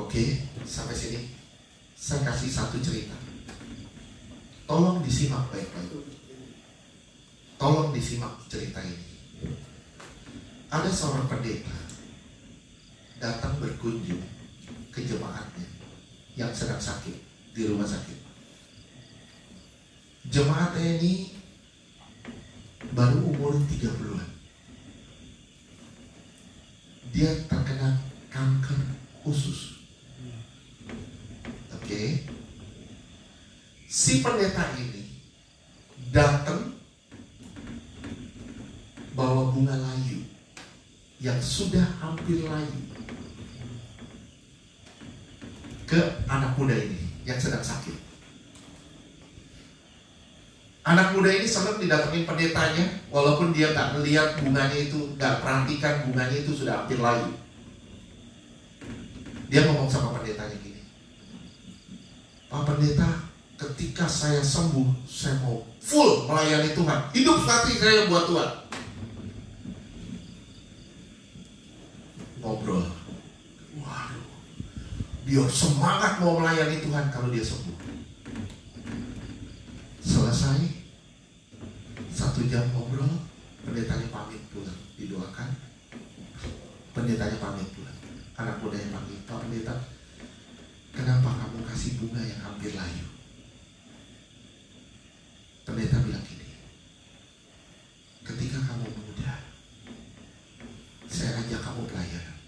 Oke, sampai sini saya kasih satu cerita. Tolong disimak baik-baik. Tolong disimak cerita ini. Ada seorang pendeta datang berkunjung ke jemaatnya yang sedang sakit di rumah sakit. Jemaatnya ini baru umur 30-an. Dia terkena kanker usus. Oke. Si pendeta ini datang bawa bunga layu yang sudah hampir layu ke anak muda ini yang sedang sakit. Anak muda ini senang didatengin pendetanya, walaupun dia tak melihat bunganya itu, gak perhatikan bunganya itu sudah hampir layu. Dia ngomong sama pendetanya gini, Pak Pendeta, ketika saya sembuh, saya mau full melayani Tuhan. Hidup mati saya buat Tuhan. Ngobrol. Waduh, dia semangat mau melayani Tuhan kalau dia sembuh. Selesai 1 jam ngobrol, pendetanya pamit pulang, didoakan. Pendetanya pamit pulang. Anak muda yang panggil, Pak Pendeta, kenapa kamu kasih bunga yang hampir layu? Pendeta bilang gini, ketika kamu muda, saya ajak kamu pelayanan.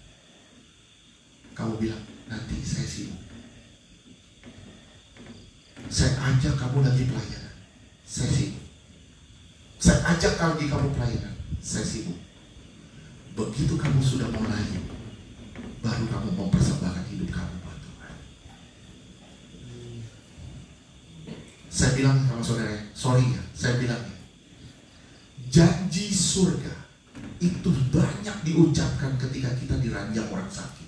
Kamu bilang, nanti saya sibuk. Saya ajak kamu lagi pelayanan, saya sibuk. Saya ajak lagi kamu pelayanan, saya sibuk. Begitu kamu sudah mau layu, baru kamu mau persembahkan hidup kamu buat Tuhan. Saya bilang sama saudara, sorry ya, saya bilang ya, janji surga itu banyak diucapkan ketika kita diranjang orang sakit.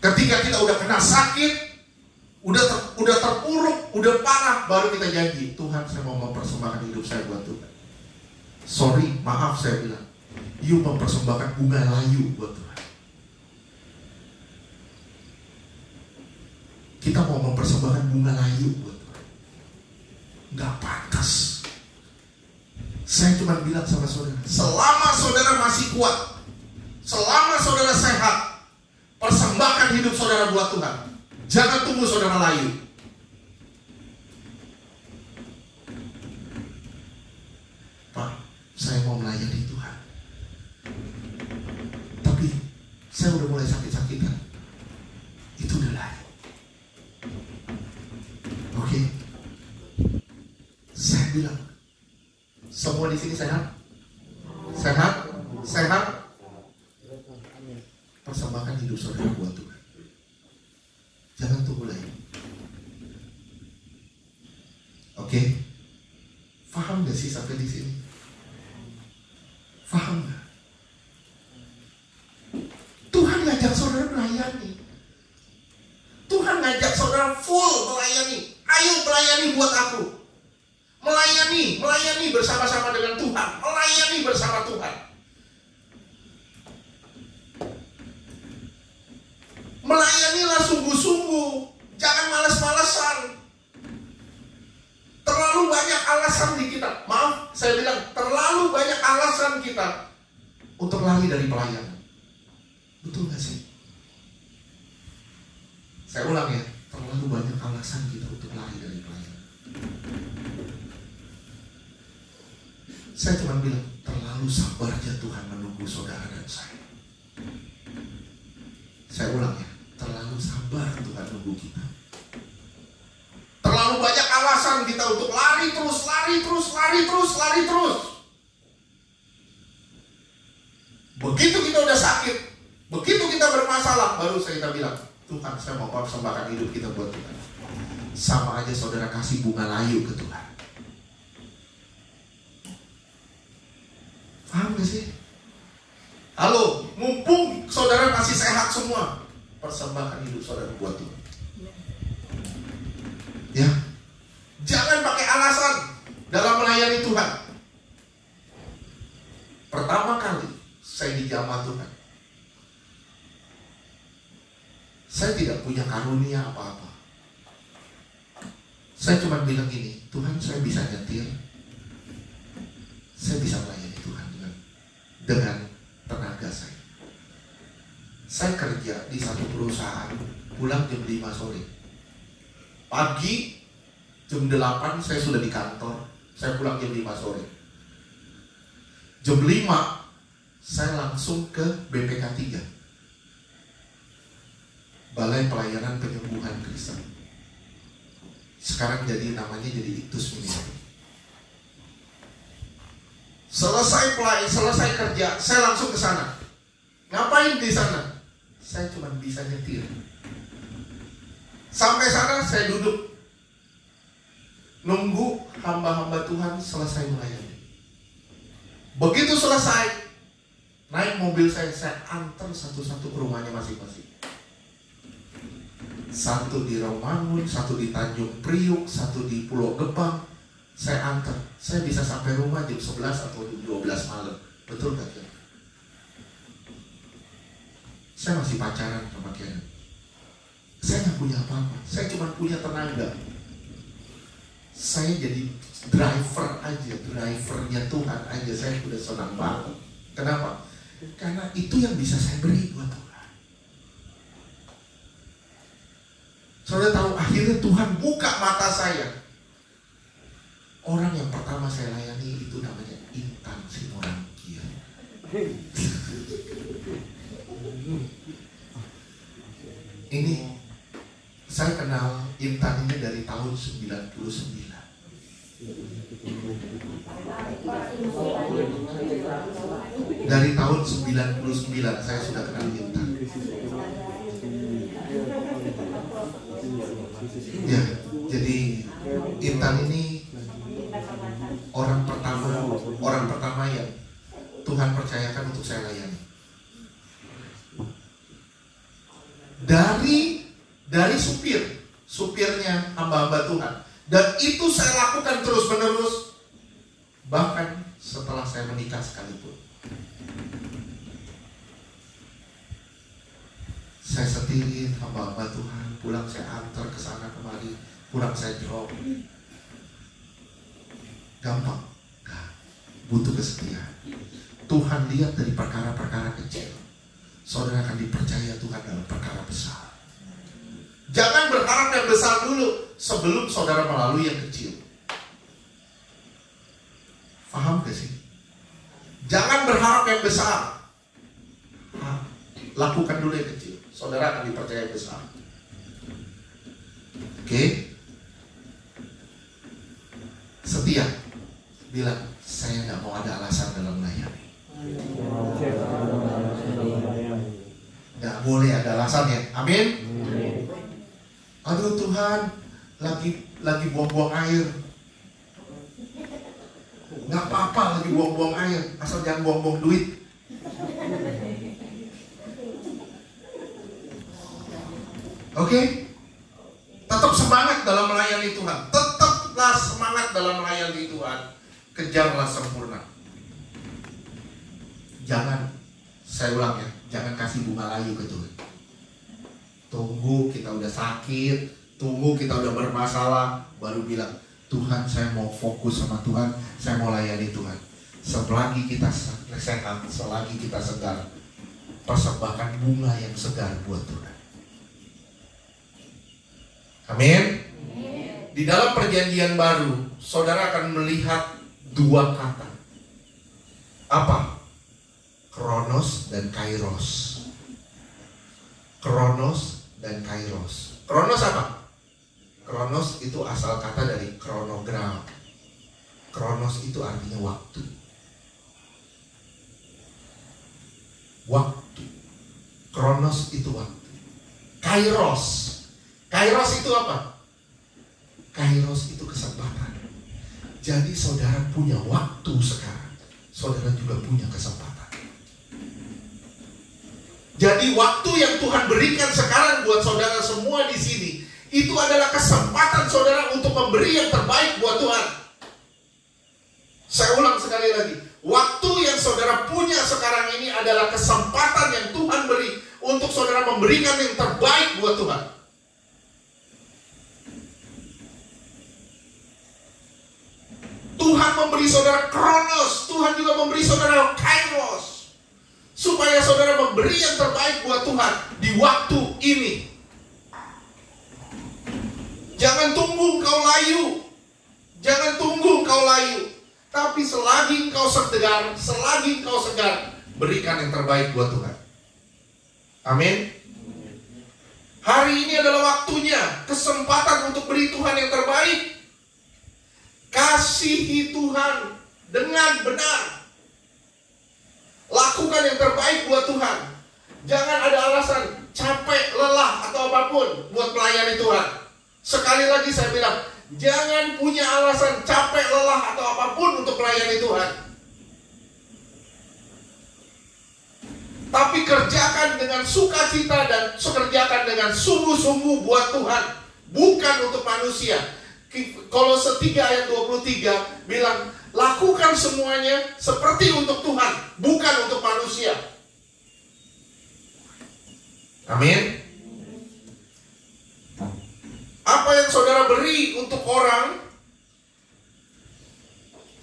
Ketika kita udah kena sakit, udah terpuruk, udah parah, baru kita janji, Tuhan saya mau mempersembahkan hidup saya buat Tuhan. Sorry, maaf saya bilang, you mempersembahkan bunga layu buat Tuhan. Kita mau mempersembahkan bunga layu buat Tuhan. Gak pantas. Saya cuma bilang sama saudara, selama saudara masih kuat, selama saudara sehat, persembahkan hidup saudara buat Tuhan. Jangan tunggu saudara layu. Pak, saya mau melayani Tuhan, tapi saya udah mulai sakit-sakitan. Itu udah layu. Oke. Saya bilang, semua di sini sehat? Sehat? Sehat? Persembahkan hidup saudara buat Tuhan. Jangan tunggu lagi. Oke? Paham gak sih sampai di sini? Paham gak? Tuhan ngajak saudara melayani. Tuhan ngajak saudara full melayani. Ayo melayani buat aku. Melayani bersama-sama dengan Tuhan. Melayani bersama Tuhan. Melayanilah sungguh-sungguh. Jangan malas-malasan. Terlalu banyak alasan di kita. Maaf, saya bilang terlalu banyak alasan kita untuk lari dari pelayanan. Betul gak sih? Saya ulang ya, terlalu banyak alasan kita untuk lari dari pelayanan. Saya cuma bilang, terlalu sabar aja Tuhan menunggu saudara dan saya. Saya ulang ya, terlalu sabar Tuhan menunggu kita. Terlalu banyak alasan kita untuk lari terus. Begitu kita udah sakit, begitu kita bermasalah, baru kita bilang, Tuhan saya mau persembahkan hidup kita buat Tuhan. Sama aja saudara kasih bunga layu ke Tuhan. Paham gak sih? Halo, mumpung saudara masih sehat semua, persembahkan hidup saudara buat Tuhan. Ya, jangan pakai alasan dalam melayani Tuhan. Pertama kali saya dijamah Tuhan, saya tidak punya karunia apa-apa. Saya cuma bilang gini, Tuhan saya bisa nyetir, saya bisa melayani Tuhan dengan tenaga saya. Saya kerja di satu perusahaan, pulang jam 5 sore. Pagi jam 8 saya sudah di kantor, saya pulang jam 5 sore. Jam 5 saya langsung ke BPK 3, Balai Pelayanan Penyembuhan Kristen. Sekarang namanya jadi Iktus Ministry. Selesai kerja, saya langsung ke sana. Ngapain di sana? Saya cuma bisa nyetir. Sampai sana saya duduk, nunggu hamba-hamba Tuhan selesai melayani. Begitu selesai, naik mobil saya antar satu-satu ke rumahnya masing-masing. Satu di Rawamangun, satu di Tanjung Priuk, satu di Pulau Gebang. Saya antar. Saya bisa sampai rumah jam 11 atau 12 malam. Betul gak? Saya masih pacaran sama Kiana. Saya gak punya apa-apa. Saya cuma punya tenaga. Saya jadi driver aja, drivernya Tuhan aja. Saya udah senang banget. Kenapa? Karena itu yang bisa saya beri buat Tuhan. Saudara tahu, akhirnya Tuhan buka mata saya. Orang yang pertama saya layani itu namanya Intan Sinorankia. Ini saya kenal Intan ini dari tahun 99. Dari tahun 99 saya sudah kenal Intan. Ya, jadi Intan ini orang pertama yang Tuhan percayakan untuk saya layani. Dari supirnya hamba-hamba Tuhan, dan itu saya lakukan terus menerus bahkan setelah saya menikah sekalipun. Saya setirin hamba-hamba Tuhan, pulang saya antar ke sana kemari, pulang saya drop. Gampang? Nah, butuh kesetiaan. Tuhan lihat dari perkara-perkara kecil, saudara akan dipercaya Tuhan dalam perkara besar. Jangan berharap yang besar dulu sebelum saudara melalui yang kecil. Paham gak sih? Jangan berharap yang besar. Lakukan dulu yang kecil, saudara akan dipercaya besar. Oke? Setia. Bilang, saya gak mau ada alasan dalam melayani. Gak boleh ada alasan ya. Amin. Aduh Tuhan, lagi buang-buang air. Gak apa-apa lagi buang-buang air, asal jangan buang-buang duit. Oke? Tetap semangat dalam melayani Tuhan. Tetaplah semangat dalam melayani Tuhan. Kejarlah sempurna. Jangan, saya ulang ya, jangan kasih bunga layu ke Tuhan. Tunggu kita udah sakit, tunggu kita udah bermasalah, baru bilang, Tuhan saya mau fokus sama Tuhan, saya mau layani Tuhan. Selagi kita sehat, selagi kita segar, persembahkan bunga yang segar buat Tuhan. Amin. Di dalam perjanjian baru, saudara akan melihat dua kata. Apa? Kronos dan kairos. Kronos dan kairos. Kronos apa? Kronos itu asal kata dari kronogram. Kronos itu artinya waktu. Waktu. Kronos itu waktu. Kairos. Kairos itu apa? Kairos itu kesempatan. Jadi saudara punya waktu sekarang, saudara juga punya kesempatan. Jadi waktu yang Tuhan berikan sekarang buat saudara semua di sini, itu adalah kesempatan saudara untuk memberi yang terbaik buat Tuhan. Saya ulang sekali lagi. Waktu yang saudara punya sekarang ini adalah kesempatan yang Tuhan beri untuk saudara memberikan yang terbaik buat Tuhan. Tuhan memberi saudara Kronos, Tuhan juga memberi saudara Kairos, supaya saudara memberi yang terbaik buat Tuhan di waktu ini. Jangan tunggu engkau layu. Jangan tunggu engkau layu. Tapi selagi engkau segar, selagi engkau segar, berikan yang terbaik buat Tuhan. Amin. Hari ini adalah waktunya, kesempatan untuk beri Tuhan yang terbaik. Kasihi Tuhan dengan benar. Lakukan yang terbaik buat Tuhan. Jangan ada alasan capek, lelah, atau apapun buat melayani Tuhan. Sekali lagi saya bilang, jangan punya alasan capek, lelah, atau apapun untuk melayani Tuhan. Tapi kerjakan dengan sukacita dan kerjakan dengan sungguh-sungguh buat Tuhan, bukan untuk manusia. Kolose 3 ayat 23 bilang, lakukan semuanya seperti untuk Tuhan, bukan untuk manusia. Amin. Apa yang saudara beri untuk orang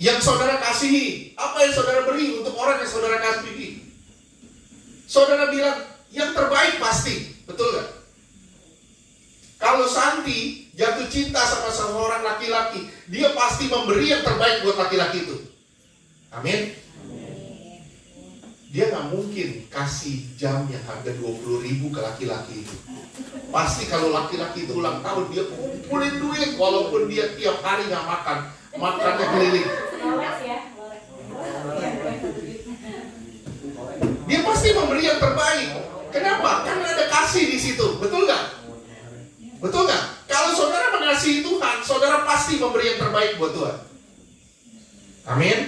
yang saudara kasihi? Apa yang saudara beri untuk orang yang saudara kasihi? Saudara bilang, yang terbaik pasti. Betul gak? Kalau Santi jatuh cinta sama seorang laki-laki, dia pasti memberi yang terbaik buat laki-laki itu. Amin. Dia gak mungkin kasih jam yang harga 20.000 ke laki-laki itu. Pasti kalau laki-laki itu ulang tahun, dia kumpulin duit, walaupun dia tiap hari gak makan, makannya keliling. Dia pasti memberi yang terbaik. Kenapa? Karena ada kasih di situ. Betul gak? Betul gak? Kalau saudara mengasihi Tuhan, saudara pasti memberi yang terbaik buat Tuhan. Amin.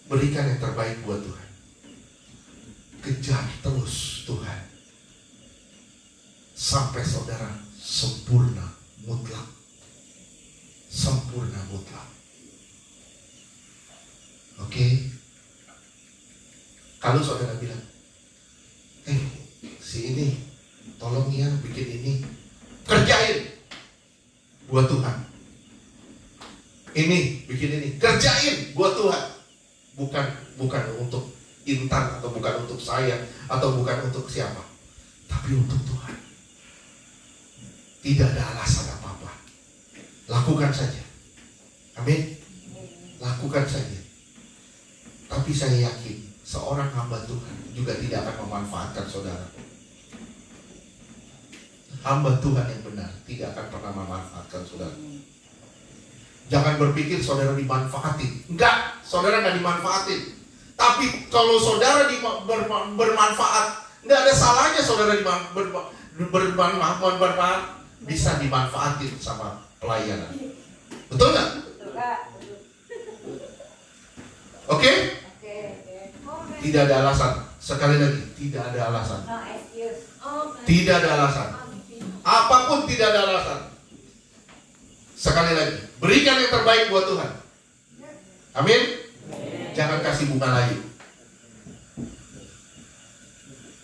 Berikan yang terbaik buat Tuhan. Kejar terus Tuhan sampai saudara sempurna mutlak. Sempurna mutlak. Oke? Kalau saudara bilang, si ini tolong ya bikin ini, kerjain buat Tuhan. Ini bikin ini, kerjain buat Tuhan. Bukan untuk Intan, atau bukan untuk saya, atau bukan untuk siapa, tapi untuk Tuhan. Tidak ada alasan apa-apa. Lakukan saja. Amin. Lakukan saja. Tapi saya yakin seorang hamba Tuhan juga tidak akan memanfaatkan saudara. Hamba Tuhan yang benar tidak akan pernah memanfaatkan saudara. Jangan berpikir saudara dimanfaatin. Enggak, saudara nggak dimanfaatin. Tapi kalau saudara bermanfaat, nggak ada salahnya saudara bermanfaat, bisa dimanfaatin sama pelayanan. Betul nggak? Oke? Tidak ada alasan. Sekali lagi, tidak ada alasan. Tidak ada alasan. Apapun tidak ada alasan. Sekali lagi, berikan yang terbaik buat Tuhan. Amin. Jangan kasih bunga layu.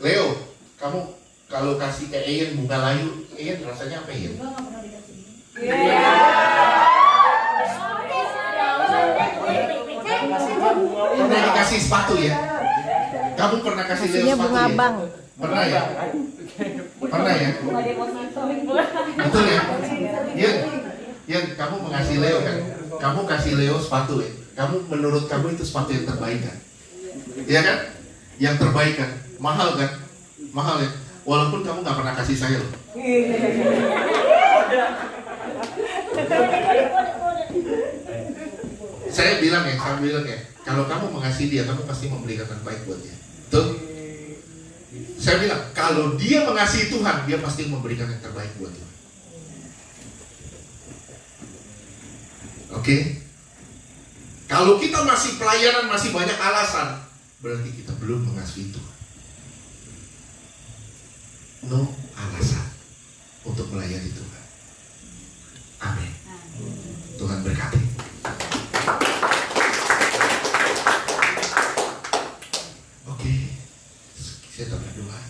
Leo, kamu kalau kasih ke Ian bunga layu, Ian rasanya apa Ian? Pernah dikasih sepatu ya? Kamu pernah kasih Leo sepatu bunga ya? abang. Pernah ya? Pernah ya? Betul ya? Ian, kamu mengasih Leo kan? Kamu kasih Leo sepatu ya? Kamu menurut kamu itu sepatu yang terbaik kan? Iya kan? Yang terbaik kan? Mahal kan? Mahal ya? Walaupun kamu gak pernah kasih saya loh. Saya bilang ya, Kalau kamu mengasihi dia, kamu pasti memberikan yang terbaik buat dia. Betul? Saya bilang, kalau dia mengasihi Tuhan, dia pasti memberikan yang terbaik buat Tuhan. Oke? Kalau kita masih pelayanan, masih banyak alasan, berarti kita belum mengasihi Tuhan. No alasan untuk melayani Tuhan. Amin. Tuhan berkati. Oke, saya berdoa.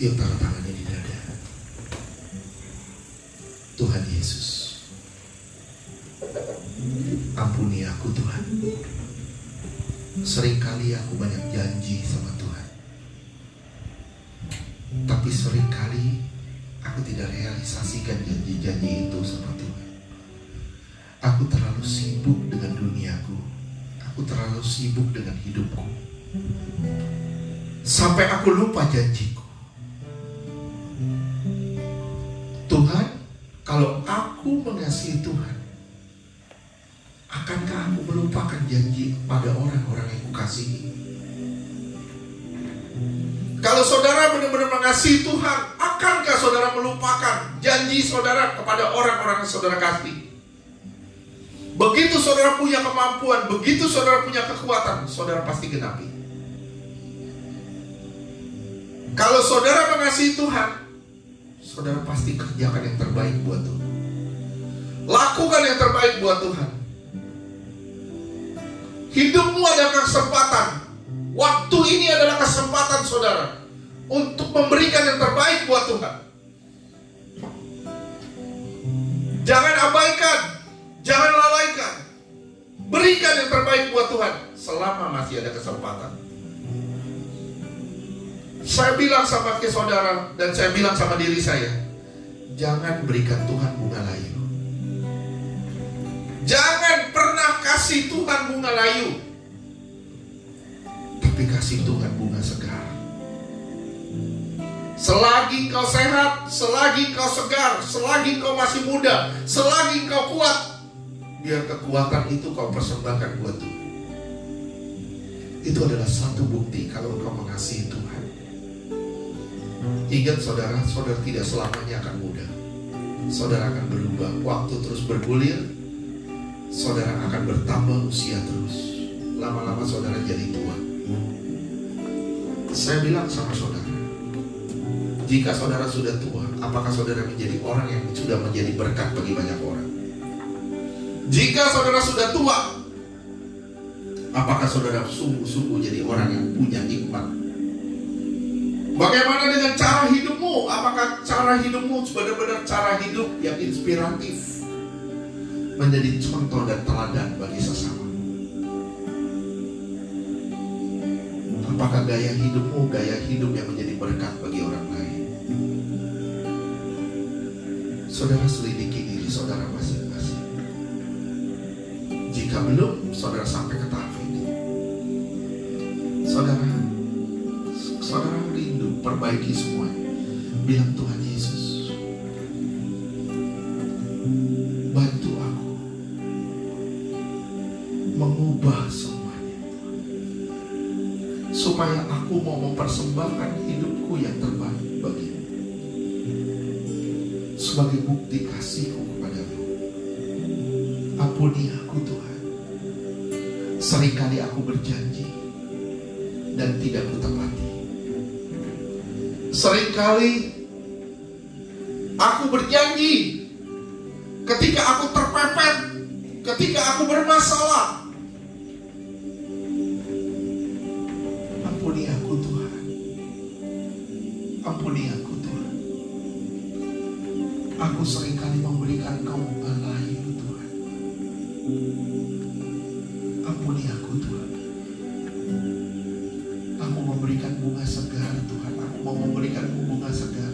Yuk taruh tangannya di dada. Tuhan Yesus, ampuni aku Tuhan. Seringkali aku banyak janji sama Tuhan, tapi seringkali aku tidak realisasikan janji-janji itu sama Tuhan. Aku terlalu sibuk dengan duniaku. Aku terlalu sibuk dengan hidupku, sampai aku lupa janjiku. Tuhan, kalau aku mengasihi Tuhan, akankah aku melupakan janji pada orang-orang yang kukasihi? Kalau saudara benar-benar mengasihi Tuhan, akankah saudara melupakan janji saudara kepada orang-orang yang saudara kasih? Begitu saudara punya kemampuan, begitu saudara punya kekuatan, saudara pasti genapi. Kalau saudara mengasihi Tuhan, saudara pasti kerjakan yang terbaik buat Tuhan. Lakukan yang terbaik buat Tuhan. Hidupmu adalah kesempatan. Waktu ini adalah kesempatan saudara untuk memberikan yang terbaik buat Tuhan. Jangan abaikan, jangan lalaikan. Berikan yang terbaik buat Tuhan selama masih ada kesempatan. Saya bilang sama ke saudara, dan saya bilang sama diri saya, jangan berikan Tuhan bunga layu. Jangan pernah kasih Tuhan bunga layu, tapi kasih Tuhan bunga segar. Selagi kau sehat, selagi kau segar, selagi kau masih muda, selagi kau kuat, biar kekuatan itu kau persembahkan buat Tuhan. Itu adalah satu bukti kalau kau mengasihi Tuhan. Ingat saudara, saudara tidak selamanya akan muda. Saudara akan berubah, waktu terus bergulir. Saudara akan bertambah usia terus. Lama-lama saudara jadi tua. Saya bilang sama saudara, jika saudara sudah tua, apakah saudara menjadi orang yang sudah menjadi berkat bagi banyak orang? Jika saudara sudah tua, apakah saudara sungguh-sungguh jadi orang yang punya nikmat? Bagaimana dengan cara hidupmu? Apakah cara hidupmu benar-benar cara hidup yang inspiratif, menjadi contoh dan teladan bagi sesama? Apakah gaya hidupmu gaya hidup yang menjadi berkat bagi orang lain? Saudara selidiki diri saudara masing-masing. Jika belum saudara sampai ke tahap ini, saudara rindu perbaiki semuanya. Bilang, Tuhan Yesus, bantu aku mengubah semuanya, supaya aku mau mempersembahkan hidupku yang terbaik bagimu, sebagai bukti kasihku kepadamu. Ampuni aku Tuhan. Seringkali aku berjanji dan tidak kutepati. Seringkali aku berjanji ketika aku terpepet, ketika aku bermasalah. Ampuni aku Tuhan. Ampuni aku Tuhan. Aku seringkali memberikan Kau bunga layu Tuhan. Ampuni aku Tuhan. Aku memberikan bunga segar Tuhan. Aku mau memberikan bunga segar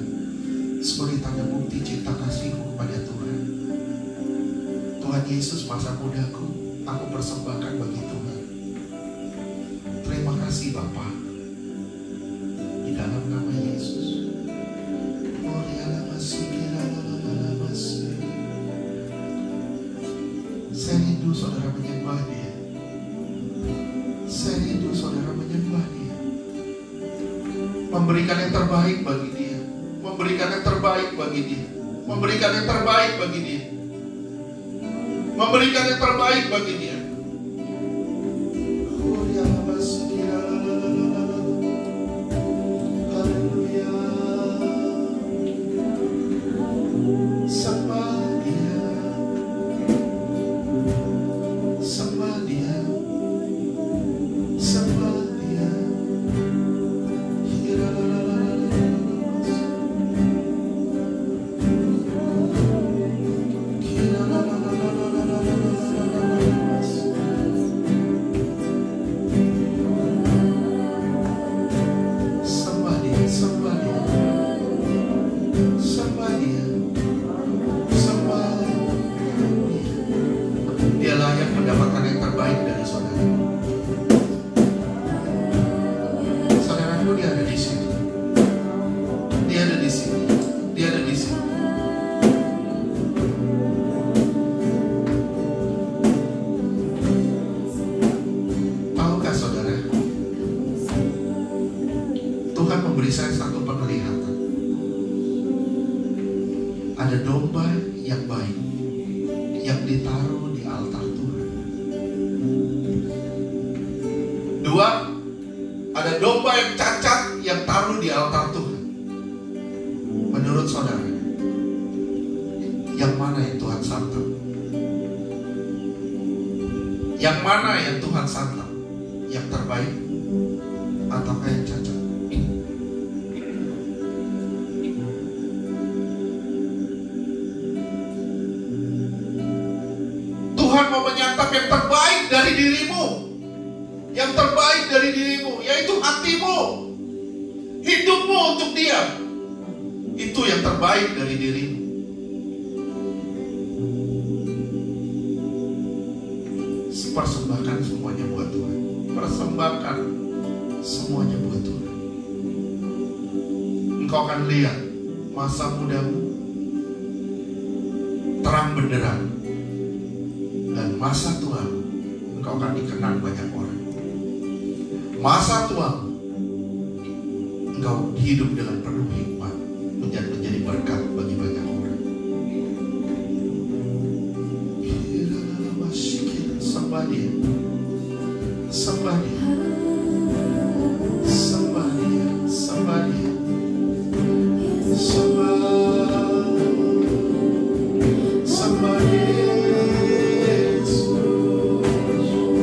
sebagai tanda bukti cinta kasih-Mu kepada Tuhan. Tuhan Yesus, masa mudaku aku persembahkan bagi Tuhan. Terima kasih Bapa. Di dalam nama Yesus. Saya rindu saudara menyembah memberikan yang terbaik bagi dia, memberikan yang terbaik bagi dia, memberikan yang terbaik bagi dia, memberikan yang terbaik bagi dia. Yang mana yang Tuhan santap? Yang terbaik ataukah yang cacat? Tuhan mau menyantap yang terbaik dari dirimu. Yang terbaik dari dirimu, yaitu hatimu, hidupmu untuk Dia. Itu yang terbaik dari dirimu. Persembahkan semuanya buat Tuhan. Persembahkan semuanya buat Tuhan. Engkau akan lihat masa mudamu terang benderang, dan masa tuamu engkau akan dikenang banyak orang. Masa tuamu engkau hidup dengan penuh hikmat, menjadi berkat bagi banyak orang. Sembah Dia, sembah Dia, sembah Dia, sembah Dia, sembah Yesus. Haleluya.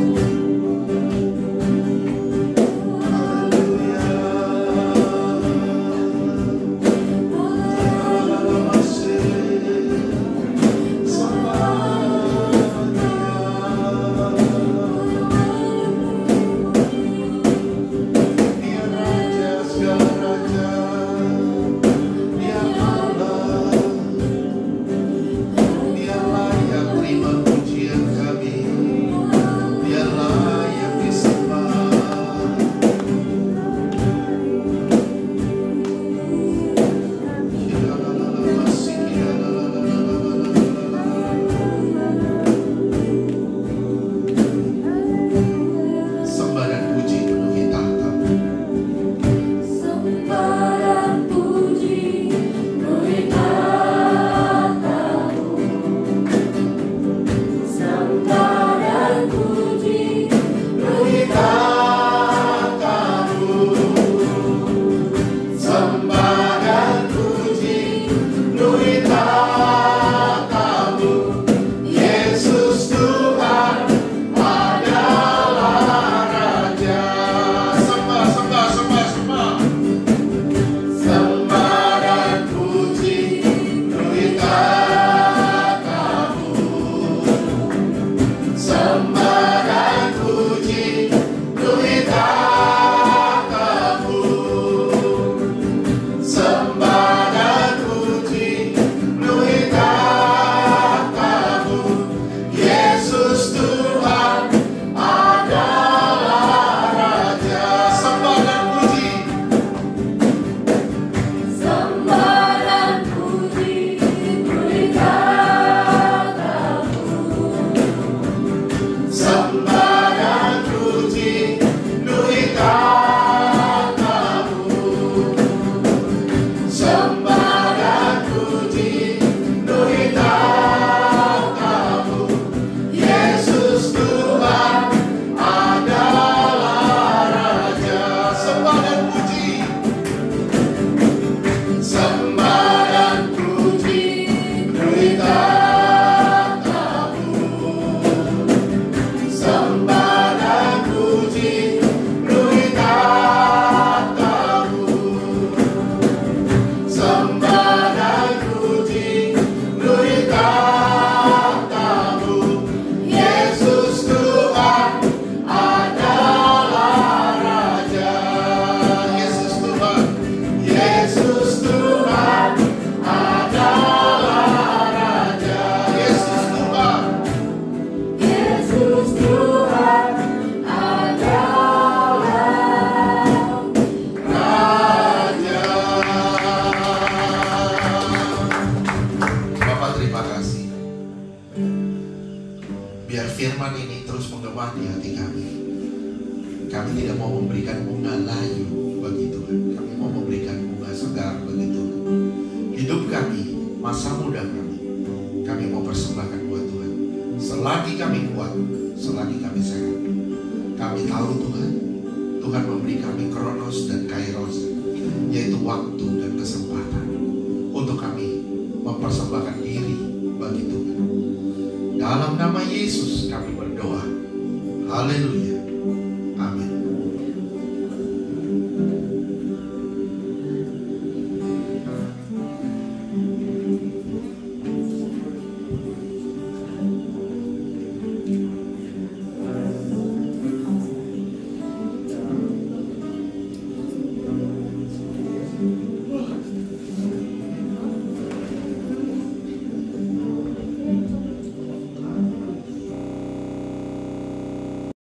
mau memberikan bunga layu bagi Tuhan. Kami mau memberikan bunga segar bagi Tuhan. Hidup kami, masa muda kami mau persembahkan buat Tuhan. Selagi kami kuat, selagi kami sehat, kami tahu Tuhan, Tuhan memberi kami kronos dan kairos, yaitu waktu dan kesempatan untuk kami mempersembahkan diri bagi Tuhan. Dalam nama Yesus kami berdoa. Haleluya.